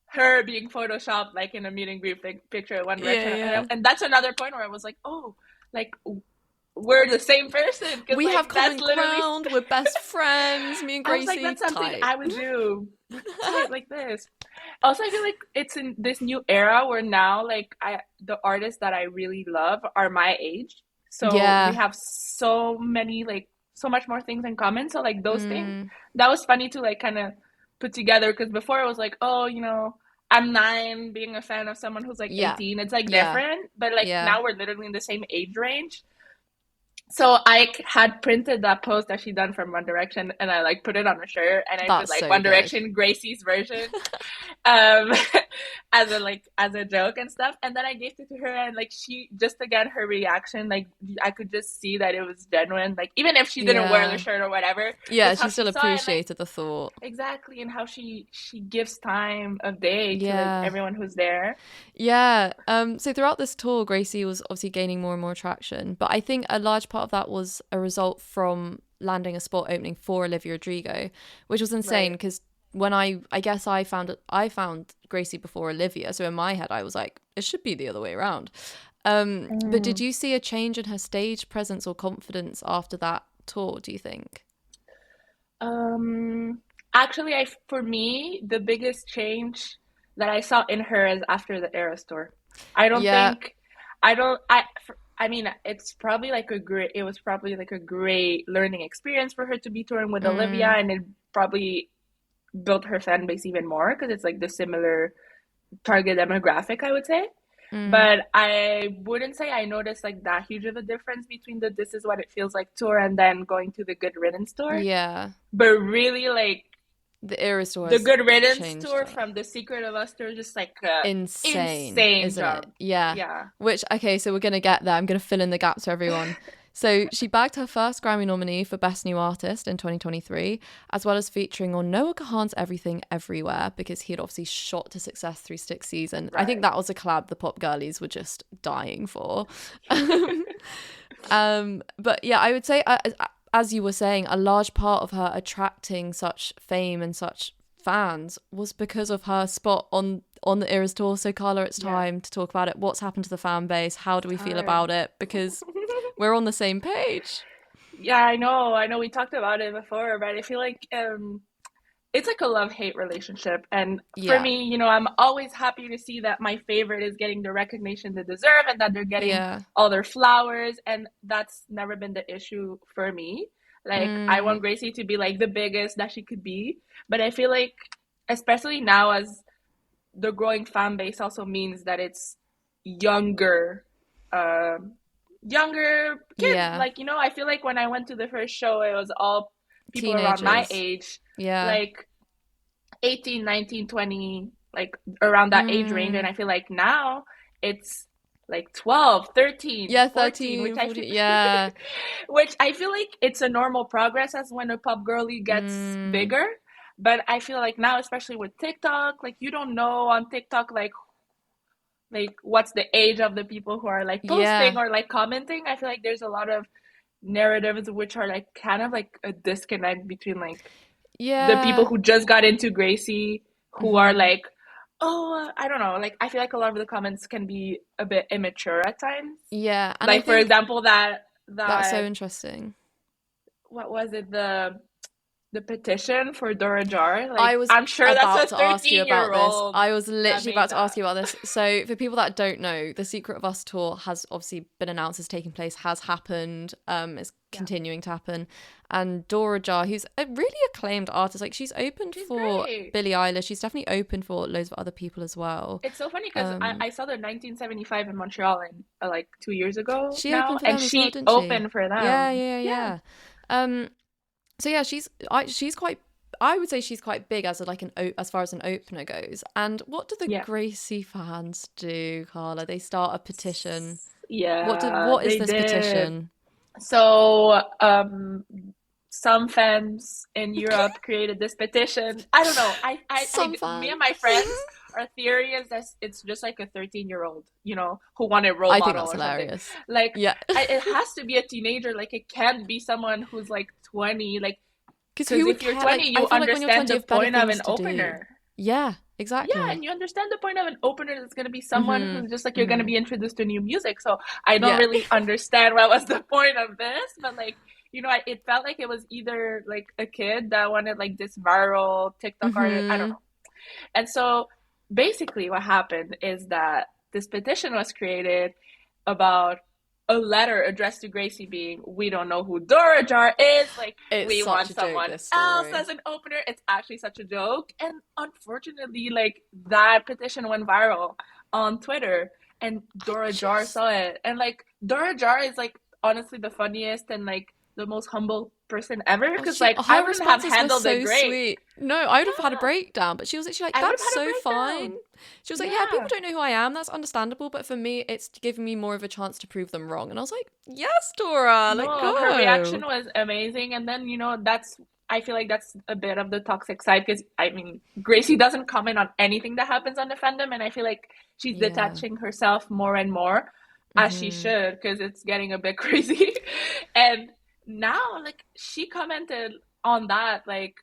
Speaker 2: her being photoshopped like in a meet and greet picture at One
Speaker 1: Yeah,
Speaker 2: Direction,
Speaker 1: yeah.
Speaker 2: and that's another point where I was like, oh, like we're the same person because
Speaker 1: We have
Speaker 2: like that's
Speaker 1: common
Speaker 2: literally.
Speaker 1: ground. We're best friends. Me and
Speaker 2: I was like,
Speaker 1: Gracie,
Speaker 2: that's something
Speaker 1: tight.
Speaker 2: I would do. Tight like this. Also, I feel like it's in this new era where now, like, the artists that I really love are my age. So we
Speaker 1: Yeah.
Speaker 2: have so many, like, so much more things in common. So, like, those things,
Speaker 1: Mm,
Speaker 2: that was funny to, like, kind of put together because before it was like, oh, I'm 9 being a fan of someone who's like
Speaker 1: yeah.
Speaker 2: 18. It's like
Speaker 1: Yeah.
Speaker 2: different. But, like,
Speaker 1: Yeah.
Speaker 2: now we're literally in the same age range. So I had printed that post that she done from One Direction, and I like put it on a shirt, and I put
Speaker 1: That's
Speaker 2: like
Speaker 1: so
Speaker 2: One
Speaker 1: good.
Speaker 2: Direction Gracie's version, um, as a joke and stuff. And then I gave it to her, and like she just again her reaction, like I could just see that it was genuine. Like even if she didn't wear the
Speaker 1: Yeah.
Speaker 2: shirt or whatever,
Speaker 1: Yeah,
Speaker 2: just
Speaker 1: she
Speaker 2: how
Speaker 1: still
Speaker 2: she saw it, like
Speaker 1: appreciated the thought.
Speaker 2: exactly, and how she gives time of day to like
Speaker 1: Yeah.
Speaker 2: everyone who's there.
Speaker 1: Yeah. So throughout this tour, Gracie was obviously gaining more and more traction. But I think a large part of that was a result from landing a spot opening for Olivia Rodrigo, which was insane
Speaker 2: Right.
Speaker 1: because when I guess I found Gracie before Olivia, so in my head I was like, it should be the other way around. But did you see a change in her stage presence or confidence after that tour, do you think?
Speaker 2: Actually, for me, the biggest change that I saw in her is after the Eras tour. I don't
Speaker 1: Yeah.
Speaker 2: think, I don't, I mean, it was probably like a great learning experience for her to be touring with Olivia,
Speaker 1: Mm,
Speaker 2: and it probably built her fan base even more because it's like the similar target demographic, I would say.
Speaker 1: mm,
Speaker 2: But I wouldn't say I noticed like that huge of a difference between the This Is What It Feels Like tour and then going to the Good Riddance tour.
Speaker 1: yeah.
Speaker 2: But really, like
Speaker 1: The Era store
Speaker 2: the
Speaker 1: has
Speaker 2: Good Riddance
Speaker 1: changed
Speaker 2: tour
Speaker 1: things.
Speaker 2: from The Secret of Us tour, just like
Speaker 1: Insane,
Speaker 2: insane
Speaker 1: isn't it?
Speaker 2: job.
Speaker 1: Yeah.
Speaker 2: Yeah.
Speaker 1: Which, okay, so we're going to get there. I'm going to fill in the gaps for everyone. So she bagged her first Grammy nominee for Best New Artist in 2023, as well as featuring on Noah Kahan's Everything Everywhere, because he had obviously shot to success through Stick Season. I think
Speaker 2: Right.
Speaker 1: that was a collab the pop girlies were just dying for. But yeah, I would say, as you were saying, a large part of her attracting such fame and such fans was because of her spot on the Eras tour. So Carla, it's
Speaker 2: Yeah.
Speaker 1: time to talk about it. What's happened to the fan base? How do we feel
Speaker 2: Time.
Speaker 1: about it? Because we're on the same page.
Speaker 2: Yeah, I know. I know we talked about it before, but I feel like it's like a love-hate relationship. And for
Speaker 1: Yeah,
Speaker 2: me, I'm always happy to see that my favorite is getting the recognition they deserve and that they're getting
Speaker 1: yeah.
Speaker 2: all their flowers. And that's never been the issue for me. Like, I want
Speaker 1: Mm,
Speaker 2: Gracie to be like the biggest that she could be. But I feel like, especially now, as the growing fan base also means that it's younger, um, younger kids.
Speaker 1: yeah.
Speaker 2: Like, I feel like when I went to the first show, it was all people around my
Speaker 1: Teenagers.
Speaker 2: age,
Speaker 1: Yeah.
Speaker 2: like 18, 19, 20, like around that age range. And
Speaker 1: Mm,
Speaker 2: I feel like now it's like 12, 13,
Speaker 1: yeah,
Speaker 2: 14,
Speaker 1: 13, 14. Yeah.
Speaker 2: which I feel like it's a normal progress as when a pop girly gets
Speaker 1: Mm,
Speaker 2: bigger. But I feel like now, especially with TikTok, like you don't know on TikTok like what's the age of the people who are like
Speaker 1: yeah.
Speaker 2: posting or like commenting. I feel like there's a lot of narratives which are like kind of like a disconnect between like the people
Speaker 1: Yeah.
Speaker 2: who just got into Gracie, who are
Speaker 1: Hmm.
Speaker 2: like, oh, I don't know. Like, I feel like a lot of the comments can be a bit immature at times.
Speaker 1: Yeah. And I
Speaker 2: Like, for
Speaker 1: think
Speaker 2: example, that
Speaker 1: that's so
Speaker 2: that
Speaker 1: interesting.
Speaker 2: what was it, the petition for Dora Jar?
Speaker 1: I
Speaker 2: Like,
Speaker 1: was
Speaker 2: I'm sure that's
Speaker 1: about
Speaker 2: a
Speaker 1: to ask you
Speaker 2: 13
Speaker 1: about
Speaker 2: year
Speaker 1: this.
Speaker 2: old
Speaker 1: I was
Speaker 2: that
Speaker 1: literally
Speaker 2: made
Speaker 1: about to ask
Speaker 2: that.
Speaker 1: you about this. So, for people that don't know, the Secret of Us tour has obviously been announced, as taking place, has happened, is
Speaker 2: Yeah,
Speaker 1: continuing to happen. And Dora Jar, who's a really acclaimed artist, like she's opened
Speaker 2: she's
Speaker 1: for
Speaker 2: great.
Speaker 1: Billie Eilish. She's definitely opened for loads of other people as well.
Speaker 2: It's so funny because
Speaker 1: Um,
Speaker 2: I saw the 1975 in Montreal in like 2 years ago
Speaker 1: she
Speaker 2: now,
Speaker 1: opened for
Speaker 2: and
Speaker 1: them as well,
Speaker 2: she
Speaker 1: didn't she?
Speaker 2: opened for
Speaker 1: Yeah,
Speaker 2: them.
Speaker 1: yeah,
Speaker 2: Yeah.
Speaker 1: yeah. Um, so yeah, she's quite. I would say she's quite big as like as far as an opener goes. And what do the
Speaker 2: Yeah.
Speaker 1: Gracie fans do, Carla? They start a petition.
Speaker 2: Yeah,
Speaker 1: What is
Speaker 2: they
Speaker 1: this
Speaker 2: did.
Speaker 1: petition?
Speaker 2: So, some fans in Europe created this petition. I don't know.
Speaker 1: Some
Speaker 2: Me and
Speaker 1: fans.
Speaker 2: my friends, our theory is that it's just like a 13-year-old, who wanted role
Speaker 1: I think
Speaker 2: model
Speaker 1: that's
Speaker 2: or something.
Speaker 1: hilarious.
Speaker 2: Like,
Speaker 1: Yeah,
Speaker 2: it has to be a teenager. Like, it can't be someone who's like 20. Like,
Speaker 1: because
Speaker 2: because
Speaker 1: who would
Speaker 2: if you're
Speaker 1: care?
Speaker 2: 20,
Speaker 1: Like, I
Speaker 2: you
Speaker 1: feel like when you're
Speaker 2: understand
Speaker 1: 20, you
Speaker 2: the
Speaker 1: have better
Speaker 2: point of
Speaker 1: things
Speaker 2: an
Speaker 1: to do.
Speaker 2: opener.
Speaker 1: Yeah,
Speaker 2: Yeah,
Speaker 1: exactly.
Speaker 2: and you understand the point of an opener that's going to be someone
Speaker 1: Mhm.
Speaker 2: who's just like you're going to
Speaker 1: Mhm.
Speaker 2: be introduced to new music. So I don't
Speaker 1: Yeah.
Speaker 2: really understand what was the point of this, but like, it felt like it was either like a kid that wanted like this viral TikTok artist. I don't
Speaker 1: Mhm.
Speaker 2: know. And so basically, what happened is that this petition was created about a letter addressed to Gracie being, we don't know who Dora Jar is. Like,
Speaker 1: It's
Speaker 2: we
Speaker 1: such
Speaker 2: want
Speaker 1: a joke,
Speaker 2: someone
Speaker 1: this
Speaker 2: else
Speaker 1: story.
Speaker 2: as an opener. It's actually such a joke. And unfortunately, like, that petition went viral on Twitter and
Speaker 1: I
Speaker 2: Dora Jar
Speaker 1: just
Speaker 2: saw it. And like, Dora Jar is like honestly the funniest and like the most humble person ever.
Speaker 1: Oh,
Speaker 2: Cause like, I
Speaker 1: her
Speaker 2: wouldn't have
Speaker 1: responses were
Speaker 2: handled it
Speaker 1: so
Speaker 2: great.
Speaker 1: sweet. No, I would have had a
Speaker 2: Yeah,
Speaker 1: breakdown, but she was literally like,
Speaker 2: I would have
Speaker 1: "That's
Speaker 2: had a
Speaker 1: so fine."
Speaker 2: breakdown.
Speaker 1: She was like, "Yeah, people
Speaker 2: Yeah.
Speaker 1: don't know who I am. That's understandable, but for me, it's giving me more of a chance to prove them wrong." And I was like, "Yes, Dora, like
Speaker 2: No, her reaction
Speaker 1: go."
Speaker 2: was amazing. And then, I feel like that's a bit of the toxic side because, I mean, Gracie doesn't comment on anything that happens on the fandom. And I feel like she's
Speaker 1: Yeah.
Speaker 2: detaching herself more and more as she
Speaker 1: Mhm.
Speaker 2: should because it's getting a bit crazy. And now, like, she commented on that, like,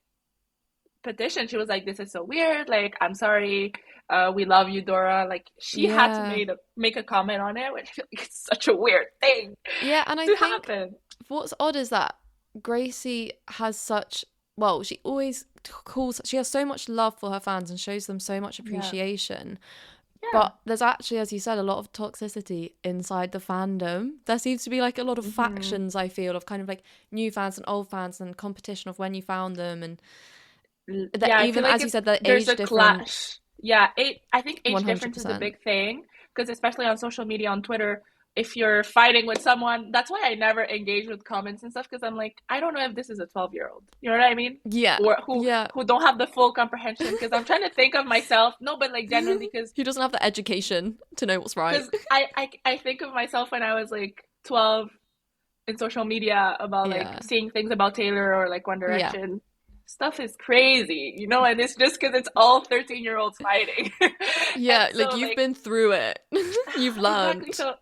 Speaker 2: petition. She was like, "This is so weird. Like, I'm sorry. We love you, Dora." Like, she had to
Speaker 1: Yeah.
Speaker 2: make a comment on it, which I feel like it's such a weird thing
Speaker 1: Yeah, and I
Speaker 2: to
Speaker 1: think
Speaker 2: happen.
Speaker 1: what's odd is that Gracie has such, well, she always she has so much love for her fans and shows them so much
Speaker 2: Yeah,
Speaker 1: appreciation.
Speaker 2: yeah.
Speaker 1: But there's actually, as you said, a lot of toxicity inside the fandom. There seems to be like a lot of
Speaker 2: Hmm.
Speaker 1: factions, I feel, of kind of like new fans and old fans and competition of when you found them. And that
Speaker 2: Yeah, I feel
Speaker 1: even,
Speaker 2: like
Speaker 1: as you said, the
Speaker 2: there's
Speaker 1: age
Speaker 2: a
Speaker 1: difference,
Speaker 2: clash. Yeah, I think age difference is a
Speaker 1: 100%.
Speaker 2: big thing because especially on social media, on Twitter, if you're fighting with someone, that's why I never engage with comments and stuff because I'm like, I don't know if this is a 12-year-old. You know what I mean?
Speaker 1: Yeah,
Speaker 2: Or
Speaker 1: yeah.
Speaker 2: who don't have the full comprehension because I'm trying to think of myself. No, but like genuinely
Speaker 1: He doesn't have the education to know what's right.
Speaker 2: because I think of myself when I was like 12 in social media about like
Speaker 1: Yeah,
Speaker 2: seeing things about Taylor or like One
Speaker 1: yeah.
Speaker 2: Direction. Stuff is crazy, you know, and it's just because it's all 13-year-olds fighting. And
Speaker 1: Yeah, like
Speaker 2: so,
Speaker 1: you've
Speaker 2: like,
Speaker 1: been through it. You've
Speaker 2: exactly.
Speaker 1: learned.
Speaker 2: So,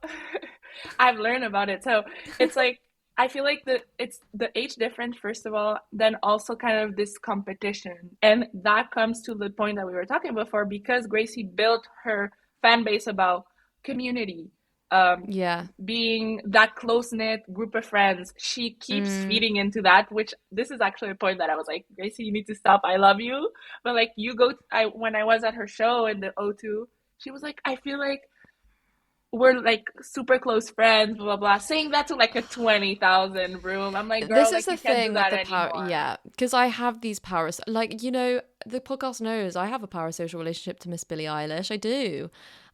Speaker 2: I've learned about it. So, it's like, I feel like it's the age difference, first of all, then also kind of this competition. And that comes to the point that we were talking before because Gracie built her fan base about community, um,
Speaker 1: Yeah.
Speaker 2: being that close knit group of friends. She keeps
Speaker 1: Mm.
Speaker 2: feeding into that, which this is actually a point that I was like, Gracie, you need to stop. I love you. But like, you go, when I was at her show in the O2, she was like, I feel like we're like super close friends, blah blah blah. Saying that to like a 20,000 room, I'm like, girl,
Speaker 1: This is
Speaker 2: like
Speaker 1: the
Speaker 2: you can't do
Speaker 1: thing with
Speaker 2: that
Speaker 1: the power,
Speaker 2: anymore.
Speaker 1: yeah, because I have these power, like, you know, the podcast knows I have a parasocial relationship to Miss Billie Eilish. I do.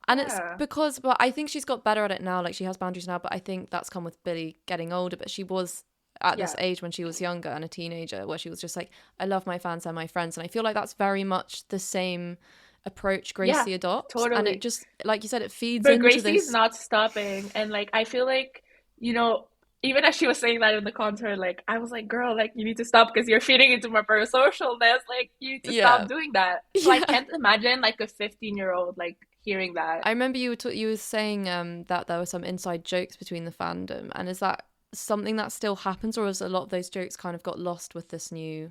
Speaker 1: And it's
Speaker 2: Yeah,
Speaker 1: because, but I think she's got better at it now. Like, she has boundaries now, but I think that's come with Billie getting older. But she was at this
Speaker 2: yeah,
Speaker 1: age when she was younger and a teenager where she was just like, I love my fans, they're my friends. And I feel like that's very much the same approach
Speaker 2: yeah,
Speaker 1: Gracie adopts. And it
Speaker 2: totally.
Speaker 1: just, like you said, it feeds
Speaker 2: But
Speaker 1: into
Speaker 2: Gracie's
Speaker 1: this.
Speaker 2: not stopping, and like I feel like you know. Even as she was saying that in the concert, like I was like, "Girl, like you need to stop because you're feeding into my parasocialness. Like you need to stop
Speaker 1: Yeah.
Speaker 2: doing that." So I
Speaker 1: Yeah.
Speaker 2: can't imagine like a 15-year-old like hearing that.
Speaker 1: I remember you were saying that there were some inside jokes between the fandom, and is that something that still happens, or has a lot of those jokes kind of got lost with these new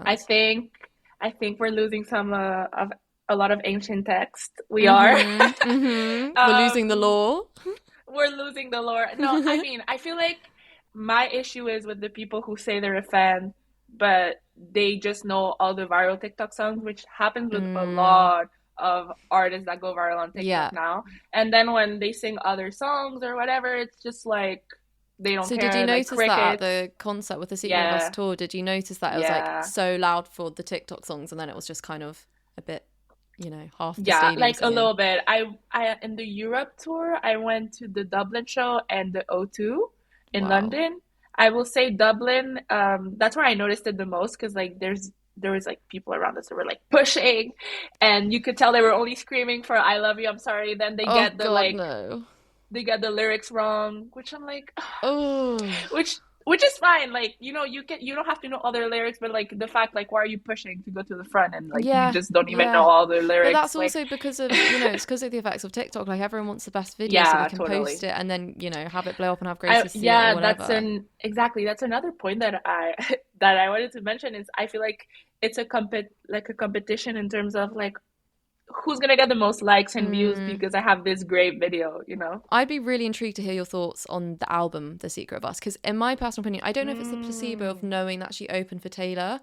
Speaker 2: I
Speaker 1: fans?
Speaker 2: think I think we're losing some of a lot of ancient text. We are.
Speaker 1: Mm-hmm. Mm-hmm. We're losing the
Speaker 2: um,
Speaker 1: law.
Speaker 2: we're losing the lore. No, I mean, I feel like my issue is with the people who say they're a fan, but they just know all the viral TikTok songs, which happens with a
Speaker 1: Mm,
Speaker 2: lot of artists that go viral on TikTok
Speaker 1: yeah.
Speaker 2: now. And then when they sing other songs or whatever, it's just like they don't
Speaker 1: So did you
Speaker 2: care, like
Speaker 1: notice that at
Speaker 2: crickets.
Speaker 1: the concert with the Secret of Us
Speaker 2: Yeah,
Speaker 1: tour? Did you notice that it was like
Speaker 2: yeah.
Speaker 1: so loud for the TikTok songs, and then it was just kind of a bit, half the
Speaker 2: Yeah,
Speaker 1: stadium
Speaker 2: like a
Speaker 1: singing?
Speaker 2: little bit. I in the Europe tour, I went to the Dublin show and the O2 in
Speaker 1: Wow.
Speaker 2: London. I will say Dublin, that's where I noticed it the most because like there was like people around us that were like pushing and you could tell they were only screaming for I love you, I'm sorry. Then
Speaker 1: Oh God, no.
Speaker 2: they get the lyrics wrong, which I'm like
Speaker 1: Oh.
Speaker 2: which is fine. Like, you know, you don't have to know all their lyrics, but like the fact like why are you pushing to go to the front and like you
Speaker 1: Yeah,
Speaker 2: just don't even know
Speaker 1: yeah.
Speaker 2: all the
Speaker 1: But
Speaker 2: lyrics
Speaker 1: that's
Speaker 2: like
Speaker 1: also because of, it's because of the effects of TikTok. Like everyone wants the best video so they
Speaker 2: yeah,
Speaker 1: can post
Speaker 2: totally.
Speaker 1: it and then, have it blow up and have Gracie see it or
Speaker 2: Yeah, that's
Speaker 1: whatever.
Speaker 2: an exactly that's another point that I that I wanted to mention is I feel like it's a competition in terms of like who's gonna get the most likes and views
Speaker 1: Mm.
Speaker 2: because I have this great video, you know?
Speaker 1: I'd be really intrigued to hear your thoughts on the album, The Secret of Us, because in my personal opinion, I don't know if it's the placebo of
Speaker 2: Mm,
Speaker 1: knowing that she opened for Taylor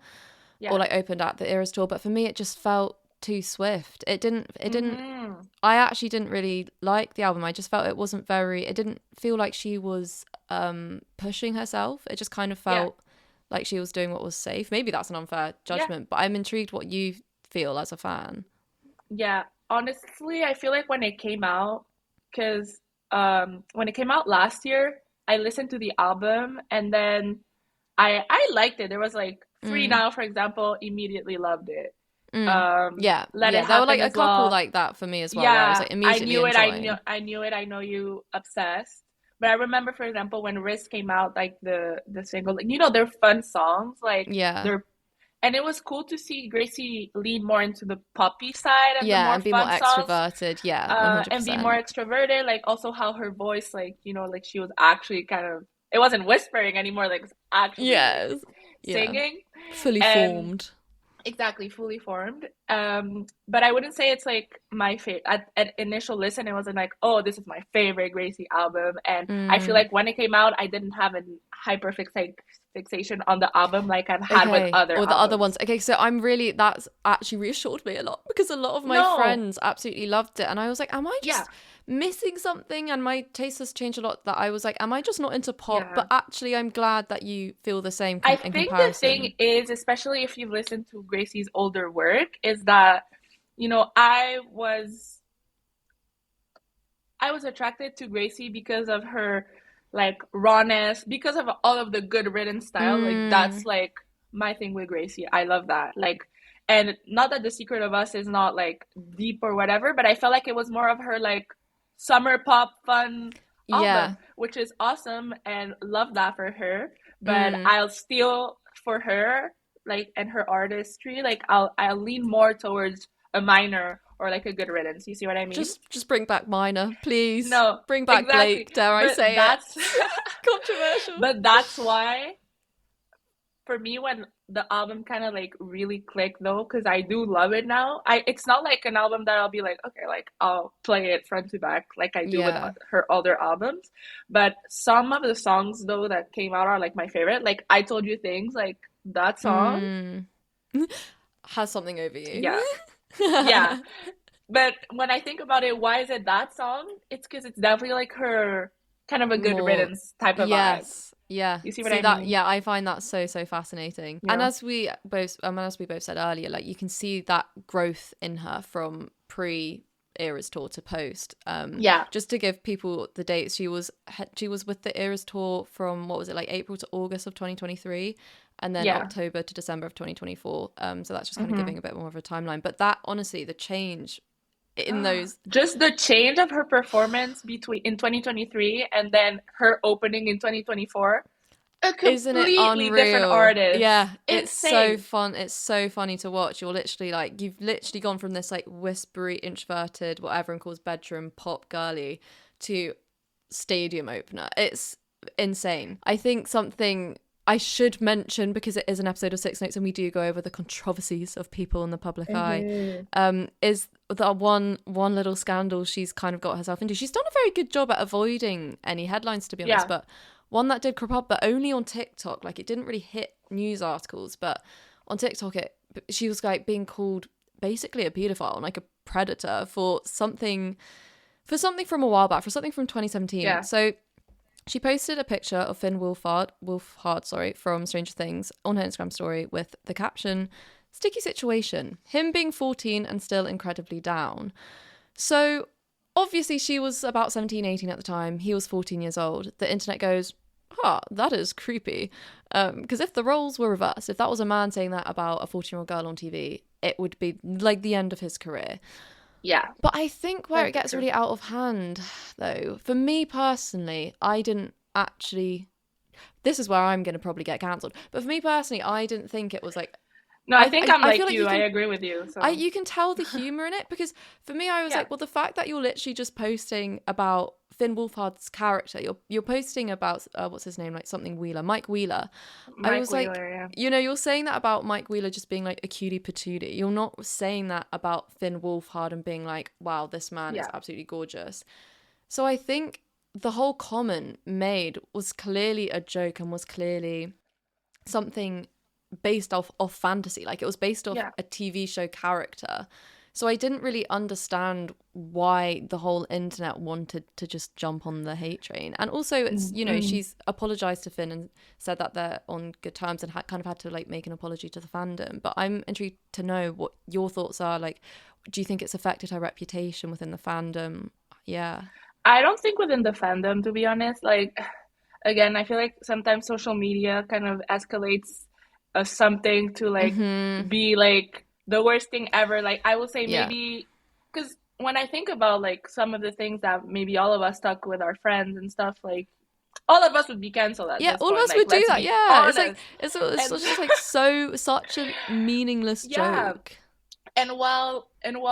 Speaker 1: or
Speaker 2: yeah.
Speaker 1: like opened at the Eras tour, but for me, it just felt too swift. It didn't,
Speaker 2: Hmm.
Speaker 1: I actually didn't really like the album. I just felt it didn't feel like she was pushing herself. It just kind of
Speaker 2: Yeah.
Speaker 1: felt like she was doing what was safe. Maybe that's an unfair
Speaker 2: Yeah.
Speaker 1: judgment, but I'm intrigued what you feel as a fan.
Speaker 2: Yeah. Honestly, I feel like when it came out, because when it came out last year, I listened to the album and then I liked it. There was like Free
Speaker 1: Mm,
Speaker 2: Now, for example, immediately loved it.
Speaker 1: mm. Yeah,
Speaker 2: Let
Speaker 1: yeah.
Speaker 2: It
Speaker 1: There were like
Speaker 2: Happen
Speaker 1: a
Speaker 2: as
Speaker 1: couple
Speaker 2: well.
Speaker 1: like that for me as well, where I was
Speaker 2: Yeah,
Speaker 1: like immediately enjoying.
Speaker 2: I knew it, I know you, obsessed. But I remember, for example, when Risk came out, like the single, like, you know, they're fun songs, like
Speaker 1: Yeah,
Speaker 2: they're, and it was cool to see Gracie lean more into the poppy side and the
Speaker 1: yeah,
Speaker 2: more
Speaker 1: and be more
Speaker 2: fun songs,
Speaker 1: extroverted. Yeah, one hundred
Speaker 2: and be more
Speaker 1: percent.
Speaker 2: extroverted. Like also how her voice, like you know, like she was actually kind of, it wasn't whispering anymore, like it was actually like
Speaker 1: Yes, yeah,
Speaker 2: singing,
Speaker 1: fully
Speaker 2: and
Speaker 1: formed.
Speaker 2: Exactly, fully formed. But I wouldn't say it's like my favorite. At initial listen, it wasn't like, oh, this is my favorite Gracie album. And I feel
Speaker 1: Mm.
Speaker 2: like when it came out, I didn't have a fixation on the album like I've had with
Speaker 1: Okay,
Speaker 2: other
Speaker 1: or the other
Speaker 2: albums.
Speaker 1: ones. Okay, so that's actually reassured me a lot because a lot of my
Speaker 2: No,
Speaker 1: friends absolutely loved it, and I was like, am I
Speaker 2: yeah,
Speaker 1: just missing something? And my taste has changed a lot. That I was like, am I just not into pop?
Speaker 2: yeah.
Speaker 1: But actually, I'm glad that you feel the same
Speaker 2: I
Speaker 1: in
Speaker 2: think the thing
Speaker 1: comparison.
Speaker 2: is, especially if you've listened to Gracie's older work, is that, I was attracted to Gracie because of her like rawness, because of all of the good written style. Like that's
Speaker 1: Mm,
Speaker 2: like my thing with Gracie. I love that. Like, and not that The Secret of Us is not like deep or whatever, but I felt like it was more of her like summer pop fun
Speaker 1: yeah.
Speaker 2: album, which is awesome and love that for her. But
Speaker 1: Mm.
Speaker 2: I'll still for her like and her artistry, like I'll lean more towards a minor or like a good riddance. You see what I mean?
Speaker 1: Just bring back Minor, please.
Speaker 2: No,
Speaker 1: Bring back
Speaker 2: exactly.
Speaker 1: Blake. Dare I
Speaker 2: But
Speaker 1: say it?
Speaker 2: that's
Speaker 1: Controversial.
Speaker 2: but that's why for me when the album kind of like really clicked though, because I do love it now. It's not like an album that I'll be like, okay, like I'll play it front to back like I do with
Speaker 1: Yeah.
Speaker 2: her other albums. But some of the songs though that came out are like my favorite. Like I Told You Things, like that song.
Speaker 1: Mm. Has something over you.
Speaker 2: Yeah. Yeah. But when I think about it, why is it that song? It's because it's definitely like her kind of a good
Speaker 1: More,
Speaker 2: riddance type of vibe.
Speaker 1: yes, yeah.
Speaker 2: You see what
Speaker 1: See
Speaker 2: I
Speaker 1: that?
Speaker 2: mean?
Speaker 1: Yeah, I find that so fascinating. And
Speaker 2: Yeah.
Speaker 1: as we both said earlier, like you can see that growth in her from pre Eras tour to post.
Speaker 2: Yeah.
Speaker 1: Just to give people the dates, she was with the Eras tour from what was it, like April to August of 2023, and then
Speaker 2: Yeah.
Speaker 1: October to December of 2024. So that's just kind of
Speaker 2: Hmm.
Speaker 1: giving a bit more of a timeline. But that honestly, the change in those.
Speaker 2: Just the change of her performance between in 2023 and then her opening in 2024, a
Speaker 1: Isn't it
Speaker 2: completely different
Speaker 1: unreal?
Speaker 2: artist.
Speaker 1: Yeah, it's so
Speaker 2: Insane.
Speaker 1: fun. It's so funny to watch. You're literally like, you've literally gone from this like whispery, introverted, what everyone calls bedroom pop girly, to stadium opener. It's insane. I think something I should mention, because it is an episode of Six Notes and we do go over the controversies of people in the public eye,
Speaker 2: Hmm.
Speaker 1: is that one little scandal she's kind of got herself into. She's done a very good job at avoiding any headlines, to be honest,
Speaker 2: Yeah.
Speaker 1: but one that did crop up, but only on TikTok. Like it didn't really hit news articles, but on TikTok, she was like being called basically a paedophile and like a predator for something from a while back, for something from 2017.
Speaker 2: Yeah.
Speaker 1: So she posted a picture of Finn Wolfhard, sorry, from Stranger Things on her Instagram story with the caption, "Sticky situation, him being 14 and still incredibly down." So obviously she was about 17, 18 at the time. He was 14 years old. The internet goes, that is creepy. Because if the roles were reversed, if that was a man saying that about a 14-year-old girl on TV, it would be like the end of his career.
Speaker 2: Yeah.
Speaker 1: But I think where
Speaker 2: Very
Speaker 1: it gets
Speaker 2: true.
Speaker 1: really out of hand, though, for me personally, I didn't actually. This is where I'm going to probably get cancelled. But for me personally, I didn't think it was like.
Speaker 2: No, I think I'm
Speaker 1: I feel
Speaker 2: like
Speaker 1: like
Speaker 2: you. I agree with you. So,
Speaker 1: you can tell the humor in it, because for me, I was
Speaker 2: yeah.
Speaker 1: like, well, the fact that you're literally just posting about Finn Wolfhard's character, you're posting about what's his name, like something Wheeler, Mike Wheeler. I
Speaker 2: Mike
Speaker 1: was like,
Speaker 2: Wheeler, yeah.
Speaker 1: you're saying that about Mike Wheeler just being like a cutie patootie. You're not saying that about Finn Wolfhard and being like, wow, this man is
Speaker 2: Yeah.
Speaker 1: absolutely gorgeous. So I think the whole comment made was clearly a joke and was clearly something based off fantasy. Like it was based off
Speaker 2: Yeah.
Speaker 1: a TV show character. So I didn't really understand why the whole internet wanted to just jump on the hate train. And also it's,
Speaker 2: Mm-hmm.
Speaker 1: she's apologized to Finn and said that they're on good terms and kind of had to like make an apology to the fandom. But I'm intrigued to know what your thoughts are. Like, do you think it's affected her reputation within the fandom? Yeah.
Speaker 2: I don't think within the fandom, to be honest. Like, again, I feel like sometimes social media kind of escalates something to like
Speaker 1: Mm-hmm.
Speaker 2: be like the worst thing ever. Like, I would say
Speaker 1: Yeah.
Speaker 2: maybe because when I think about like some of the things that maybe all of us stuck with our friends and stuff, like all of us would be canceled at
Speaker 1: Yeah,
Speaker 2: this
Speaker 1: all of
Speaker 2: point.
Speaker 1: us
Speaker 2: Like,
Speaker 1: would do
Speaker 2: let's
Speaker 1: that.
Speaker 2: be
Speaker 1: Yeah, it's like
Speaker 2: honest.
Speaker 1: it's
Speaker 2: And
Speaker 1: just like such a meaningless
Speaker 2: yeah,
Speaker 1: joke.
Speaker 2: and while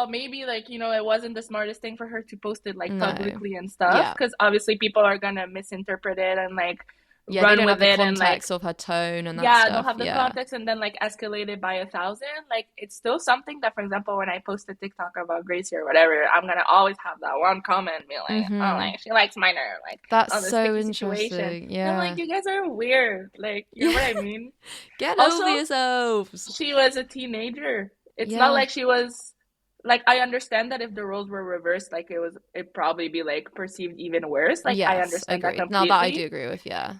Speaker 2: maybe like it wasn't the smartest thing for her to post it like
Speaker 1: No.
Speaker 2: publicly and stuff
Speaker 1: Yeah.
Speaker 2: because obviously people are gonna misinterpret it and like
Speaker 1: Yeah, they
Speaker 2: run
Speaker 1: don't have
Speaker 2: with
Speaker 1: the
Speaker 2: it and like
Speaker 1: context of her tone and that
Speaker 2: yeah, don't
Speaker 1: stuff.
Speaker 2: have the
Speaker 1: Yeah.
Speaker 2: context and then like escalate it by 1,000. Like it's still something that, for example, when I post a TikTok about Gracie or whatever, I'm gonna always have that one comment be like, oh,
Speaker 1: Mm-hmm.
Speaker 2: like she likes minor, like
Speaker 1: That's
Speaker 2: on the
Speaker 1: so
Speaker 2: sticky situation.
Speaker 1: interesting.
Speaker 2: And I'm like,
Speaker 1: Yeah.
Speaker 2: you guys are weird. Like, you know what I mean?
Speaker 1: Get
Speaker 2: Also,
Speaker 1: over yourselves.
Speaker 2: she was a teenager. It's not
Speaker 1: Yeah.
Speaker 2: like she was like I understand that if the roles were reversed, like it'd probably be like perceived even worse. Like I
Speaker 1: Yes,
Speaker 2: understand that
Speaker 1: agreed. Now that I do
Speaker 2: completely.
Speaker 1: agree with, yeah.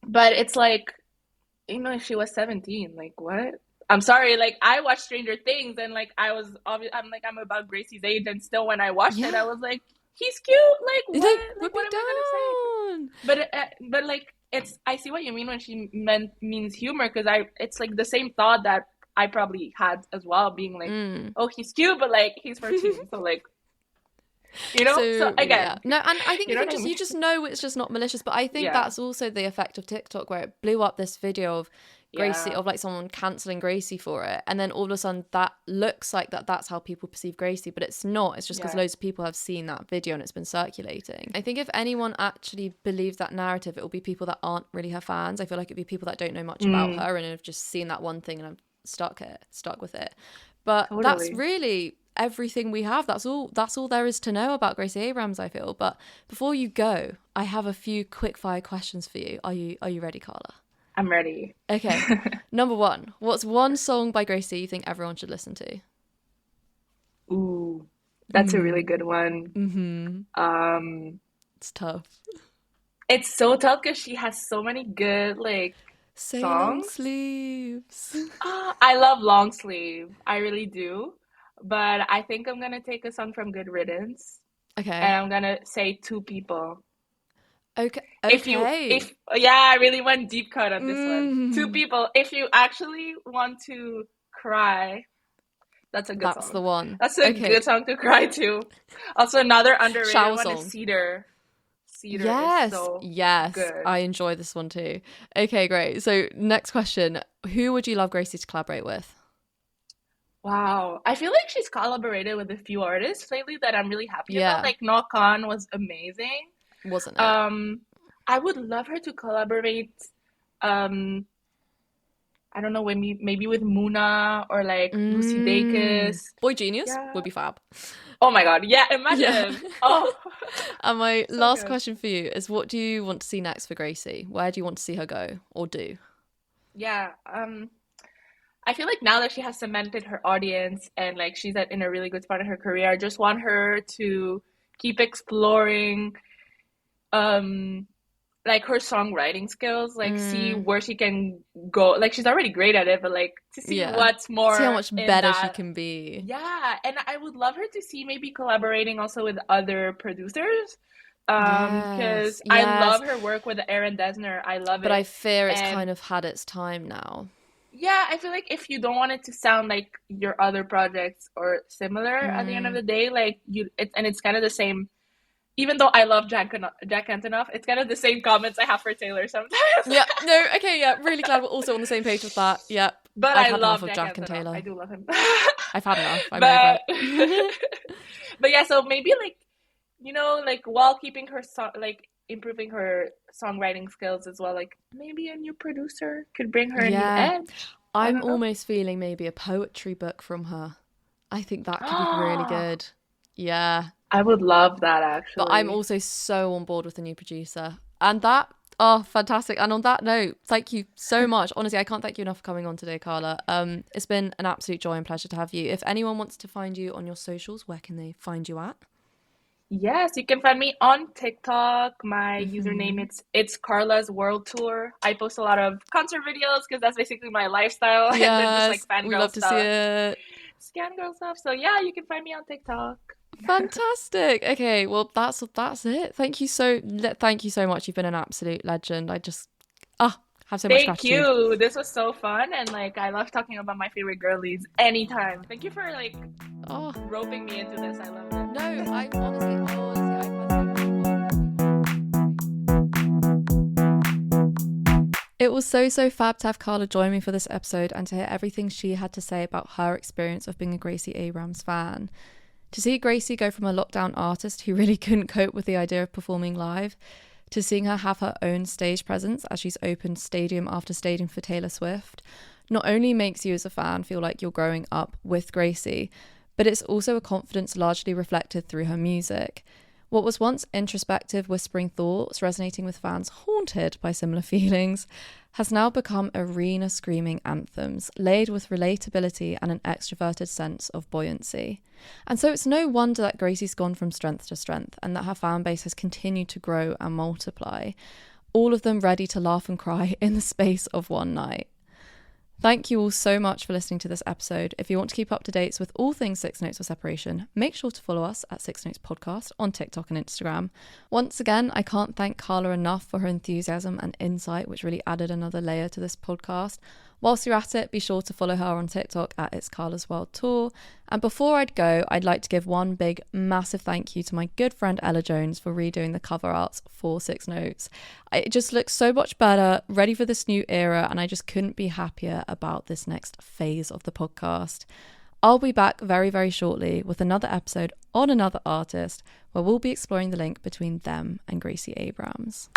Speaker 2: But it's like, if she was 17, like what? I'm sorry, like I watched Stranger Things and like I'm like I'm about Gracie's age and still when I watched it I
Speaker 1: Yeah.
Speaker 2: was like he's cute, like
Speaker 1: Like,
Speaker 2: what?
Speaker 1: put
Speaker 2: Like
Speaker 1: me
Speaker 2: what am I gonna say?
Speaker 1: down.
Speaker 2: But like it's I see what you mean when she means humor because I it's like the same thought that I probably had as well, being like,
Speaker 1: Mm.
Speaker 2: oh, he's cute, but like he's 14, so like so
Speaker 1: So yeah,
Speaker 2: again,
Speaker 1: no, and I think
Speaker 2: you know what I
Speaker 1: you
Speaker 2: mean?
Speaker 1: just know it's just not malicious. But I think
Speaker 2: Yeah,
Speaker 1: that's also the effect of TikTok, where it blew up this video of Gracie,
Speaker 2: yeah,
Speaker 1: of like someone canceling Gracie for it, and then all of a sudden that looks like that's how people perceive Gracie, but it's not. It's just because
Speaker 2: yeah.
Speaker 1: loads of people have seen that video and it's been circulating. I think if anyone actually believes that narrative, it will be people that aren't really her fans. I feel like it'd be people that don't know much about
Speaker 2: Mm,
Speaker 1: her and have just seen that one thing and have stuck with it. But that's
Speaker 2: totally.
Speaker 1: really everything we have. That's all there is to know about Gracie Abrams, I feel. But before you go, I have a few quick fire questions for you. Are you ready, Carla?
Speaker 2: I'm ready.
Speaker 1: Okay. Number one, what's one song by Gracie you think everyone should listen to?
Speaker 2: Ooh, that's a really good one.
Speaker 1: Mm-hmm.
Speaker 2: Um,
Speaker 1: It's tough.
Speaker 2: it's so tough because she has so many good like
Speaker 1: Say long
Speaker 2: songs.
Speaker 1: sleeves.
Speaker 2: I love Long Sleeve. I really do. But I think I'm gonna take a song from Good Riddance and
Speaker 1: Okay.
Speaker 2: I'm gonna say Two People.
Speaker 1: Okay.
Speaker 2: If
Speaker 1: Okay.
Speaker 2: yeah, I really went deep cut on this one. Two
Speaker 1: Mm.
Speaker 2: People. If you actually want to cry, that's a good
Speaker 1: That's the
Speaker 2: song.
Speaker 1: one.
Speaker 2: That's a
Speaker 1: Okay.
Speaker 2: good song to cry to. Also, another underrated
Speaker 1: Shower
Speaker 2: one is
Speaker 1: song.
Speaker 2: Cedar. Cedar is
Speaker 1: Yes.
Speaker 2: so
Speaker 1: Yes.
Speaker 2: good.
Speaker 1: I enjoy this one too. Okay, great. So next question. Who would you love Gracie to collaborate with?
Speaker 2: Wow. I feel like she's collaborated with a few artists lately that I'm really happy about.
Speaker 1: Yeah.
Speaker 2: Like Knock On was amazing.
Speaker 1: Wasn't it?
Speaker 2: Um, I would love her to collaborate, um, I don't know, maybe with Muna or like Lucy Dacus.
Speaker 1: Boy Genius
Speaker 2: Yeah.
Speaker 1: would be fab.
Speaker 2: Oh my God. Yeah,
Speaker 1: Yeah.
Speaker 2: imagine. Oh,
Speaker 1: And my
Speaker 2: so
Speaker 1: last
Speaker 2: good.
Speaker 1: question for you is, what do you want to see next for Gracie? Where do you want to see her go or do?
Speaker 2: Yeah. I feel like now that she has cemented her audience and like she's in a really good spot in her career, I just want her to keep exploring um like her songwriting skills, like see
Speaker 1: Mm,
Speaker 2: where she can go. Like she's already great at it, but like to see
Speaker 1: yeah.
Speaker 2: what's
Speaker 1: See how
Speaker 2: more
Speaker 1: much
Speaker 2: in
Speaker 1: better she
Speaker 2: that.
Speaker 1: can be.
Speaker 2: Yeah, and I would love her to see maybe collaborating also with other producers. Because
Speaker 1: Yes,
Speaker 2: I
Speaker 1: yes.
Speaker 2: love her work with Aaron Dessner. I love
Speaker 1: But I
Speaker 2: it.
Speaker 1: fear it's
Speaker 2: And
Speaker 1: kind of had its time now.
Speaker 2: yeah, I feel like if you don't want it to sound like your other projects or similar at the end of
Speaker 1: Mm.
Speaker 2: the day, like it's kind of the same. Even though I love Jack Antonoff, it's kind of the same comments I have for Taylor sometimes.
Speaker 1: Yeah, no, okay, yeah, really glad we're also on the same page with that. Yeah,
Speaker 2: But
Speaker 1: I've
Speaker 2: I
Speaker 1: had enough
Speaker 2: love
Speaker 1: of
Speaker 2: Jack
Speaker 1: Jack and
Speaker 2: Antonoff. I
Speaker 1: Taylor.
Speaker 2: do love him.
Speaker 1: I've had enough. I'm over
Speaker 2: but
Speaker 1: it.
Speaker 2: but yeah, so maybe like like while keeping her like improving her songwriting skills as well, like maybe a new producer could bring her a new
Speaker 1: Yeah,
Speaker 2: edge. I
Speaker 1: I'm
Speaker 2: don't know.
Speaker 1: almost feeling maybe a poetry book from her. I think that could be really good. Yeah.
Speaker 2: I would love that
Speaker 1: But I'm
Speaker 2: actually.
Speaker 1: also so on board with the new producer. And that, oh, fantastic. And on that note, thank you so much. Honestly, I can't thank you enough for coming on today, Carla. It's been an absolute joy and pleasure to have you. If anyone wants to find you on your socials, where can they find you at?
Speaker 2: Yes, you can find me on TikTok. My username
Speaker 1: Hmm.
Speaker 2: it's Carla's World Tour. I post a lot of concert videos because that's basically my lifestyle, and then just like
Speaker 1: Yes, we
Speaker 2: fangirl
Speaker 1: love to see
Speaker 2: stuff,
Speaker 1: it.
Speaker 2: scangirl stuff. So yeah, you can find me on TikTok.
Speaker 1: Fantastic. Okay, well that's it. Thank you so much. You've been an absolute legend. I just have so much
Speaker 2: Thank
Speaker 1: gratitude.
Speaker 2: you. This was so fun, and like I love talking about my favorite girlies anytime. Thank you for like
Speaker 1: Oh
Speaker 2: roping me into this. I loved
Speaker 1: no,
Speaker 2: it.
Speaker 1: I've had so much fun. It was so fab to have Carla join me for this episode and to hear everything she had to say about her experience of being a Gracie Abrams fan. To see Gracie go from a lockdown artist who really couldn't cope with the idea of performing live to seeing her have her own stage presence as she's opened stadium after stadium for Taylor Swift, not only makes you as a fan feel like you're growing up with Gracie, but it's also a confidence largely reflected through her music. What was once introspective, whispering thoughts resonating with fans haunted by similar feelings has now become arena screaming anthems, laid with relatability and an extroverted sense of buoyancy. And so it's no wonder that Gracie's gone from strength to strength and that her fan base has continued to grow and multiply, all of them ready to laugh and cry in the space of one night. Thank you all so much for listening to this episode. If you want to keep up to date with all things Six Notes or Separation, make sure to follow us at Six Notes Podcast on TikTok and Instagram. Once again, I can't thank Carla enough for her enthusiasm and insight, which really added another layer to this podcast. Whilst you're at it, be sure to follow her on TikTok at It's Carla's World Tour. And before I'd go, I'd like to give one big, massive thank you to my good friend Ella Jones for redoing the cover arts for Six Notes. It just looks so much better, ready for this new era, and I just couldn't be happier about this next phase of the podcast. I'll be back very, very shortly with another episode on another artist where we'll be exploring the link between them and Gracie Abrams.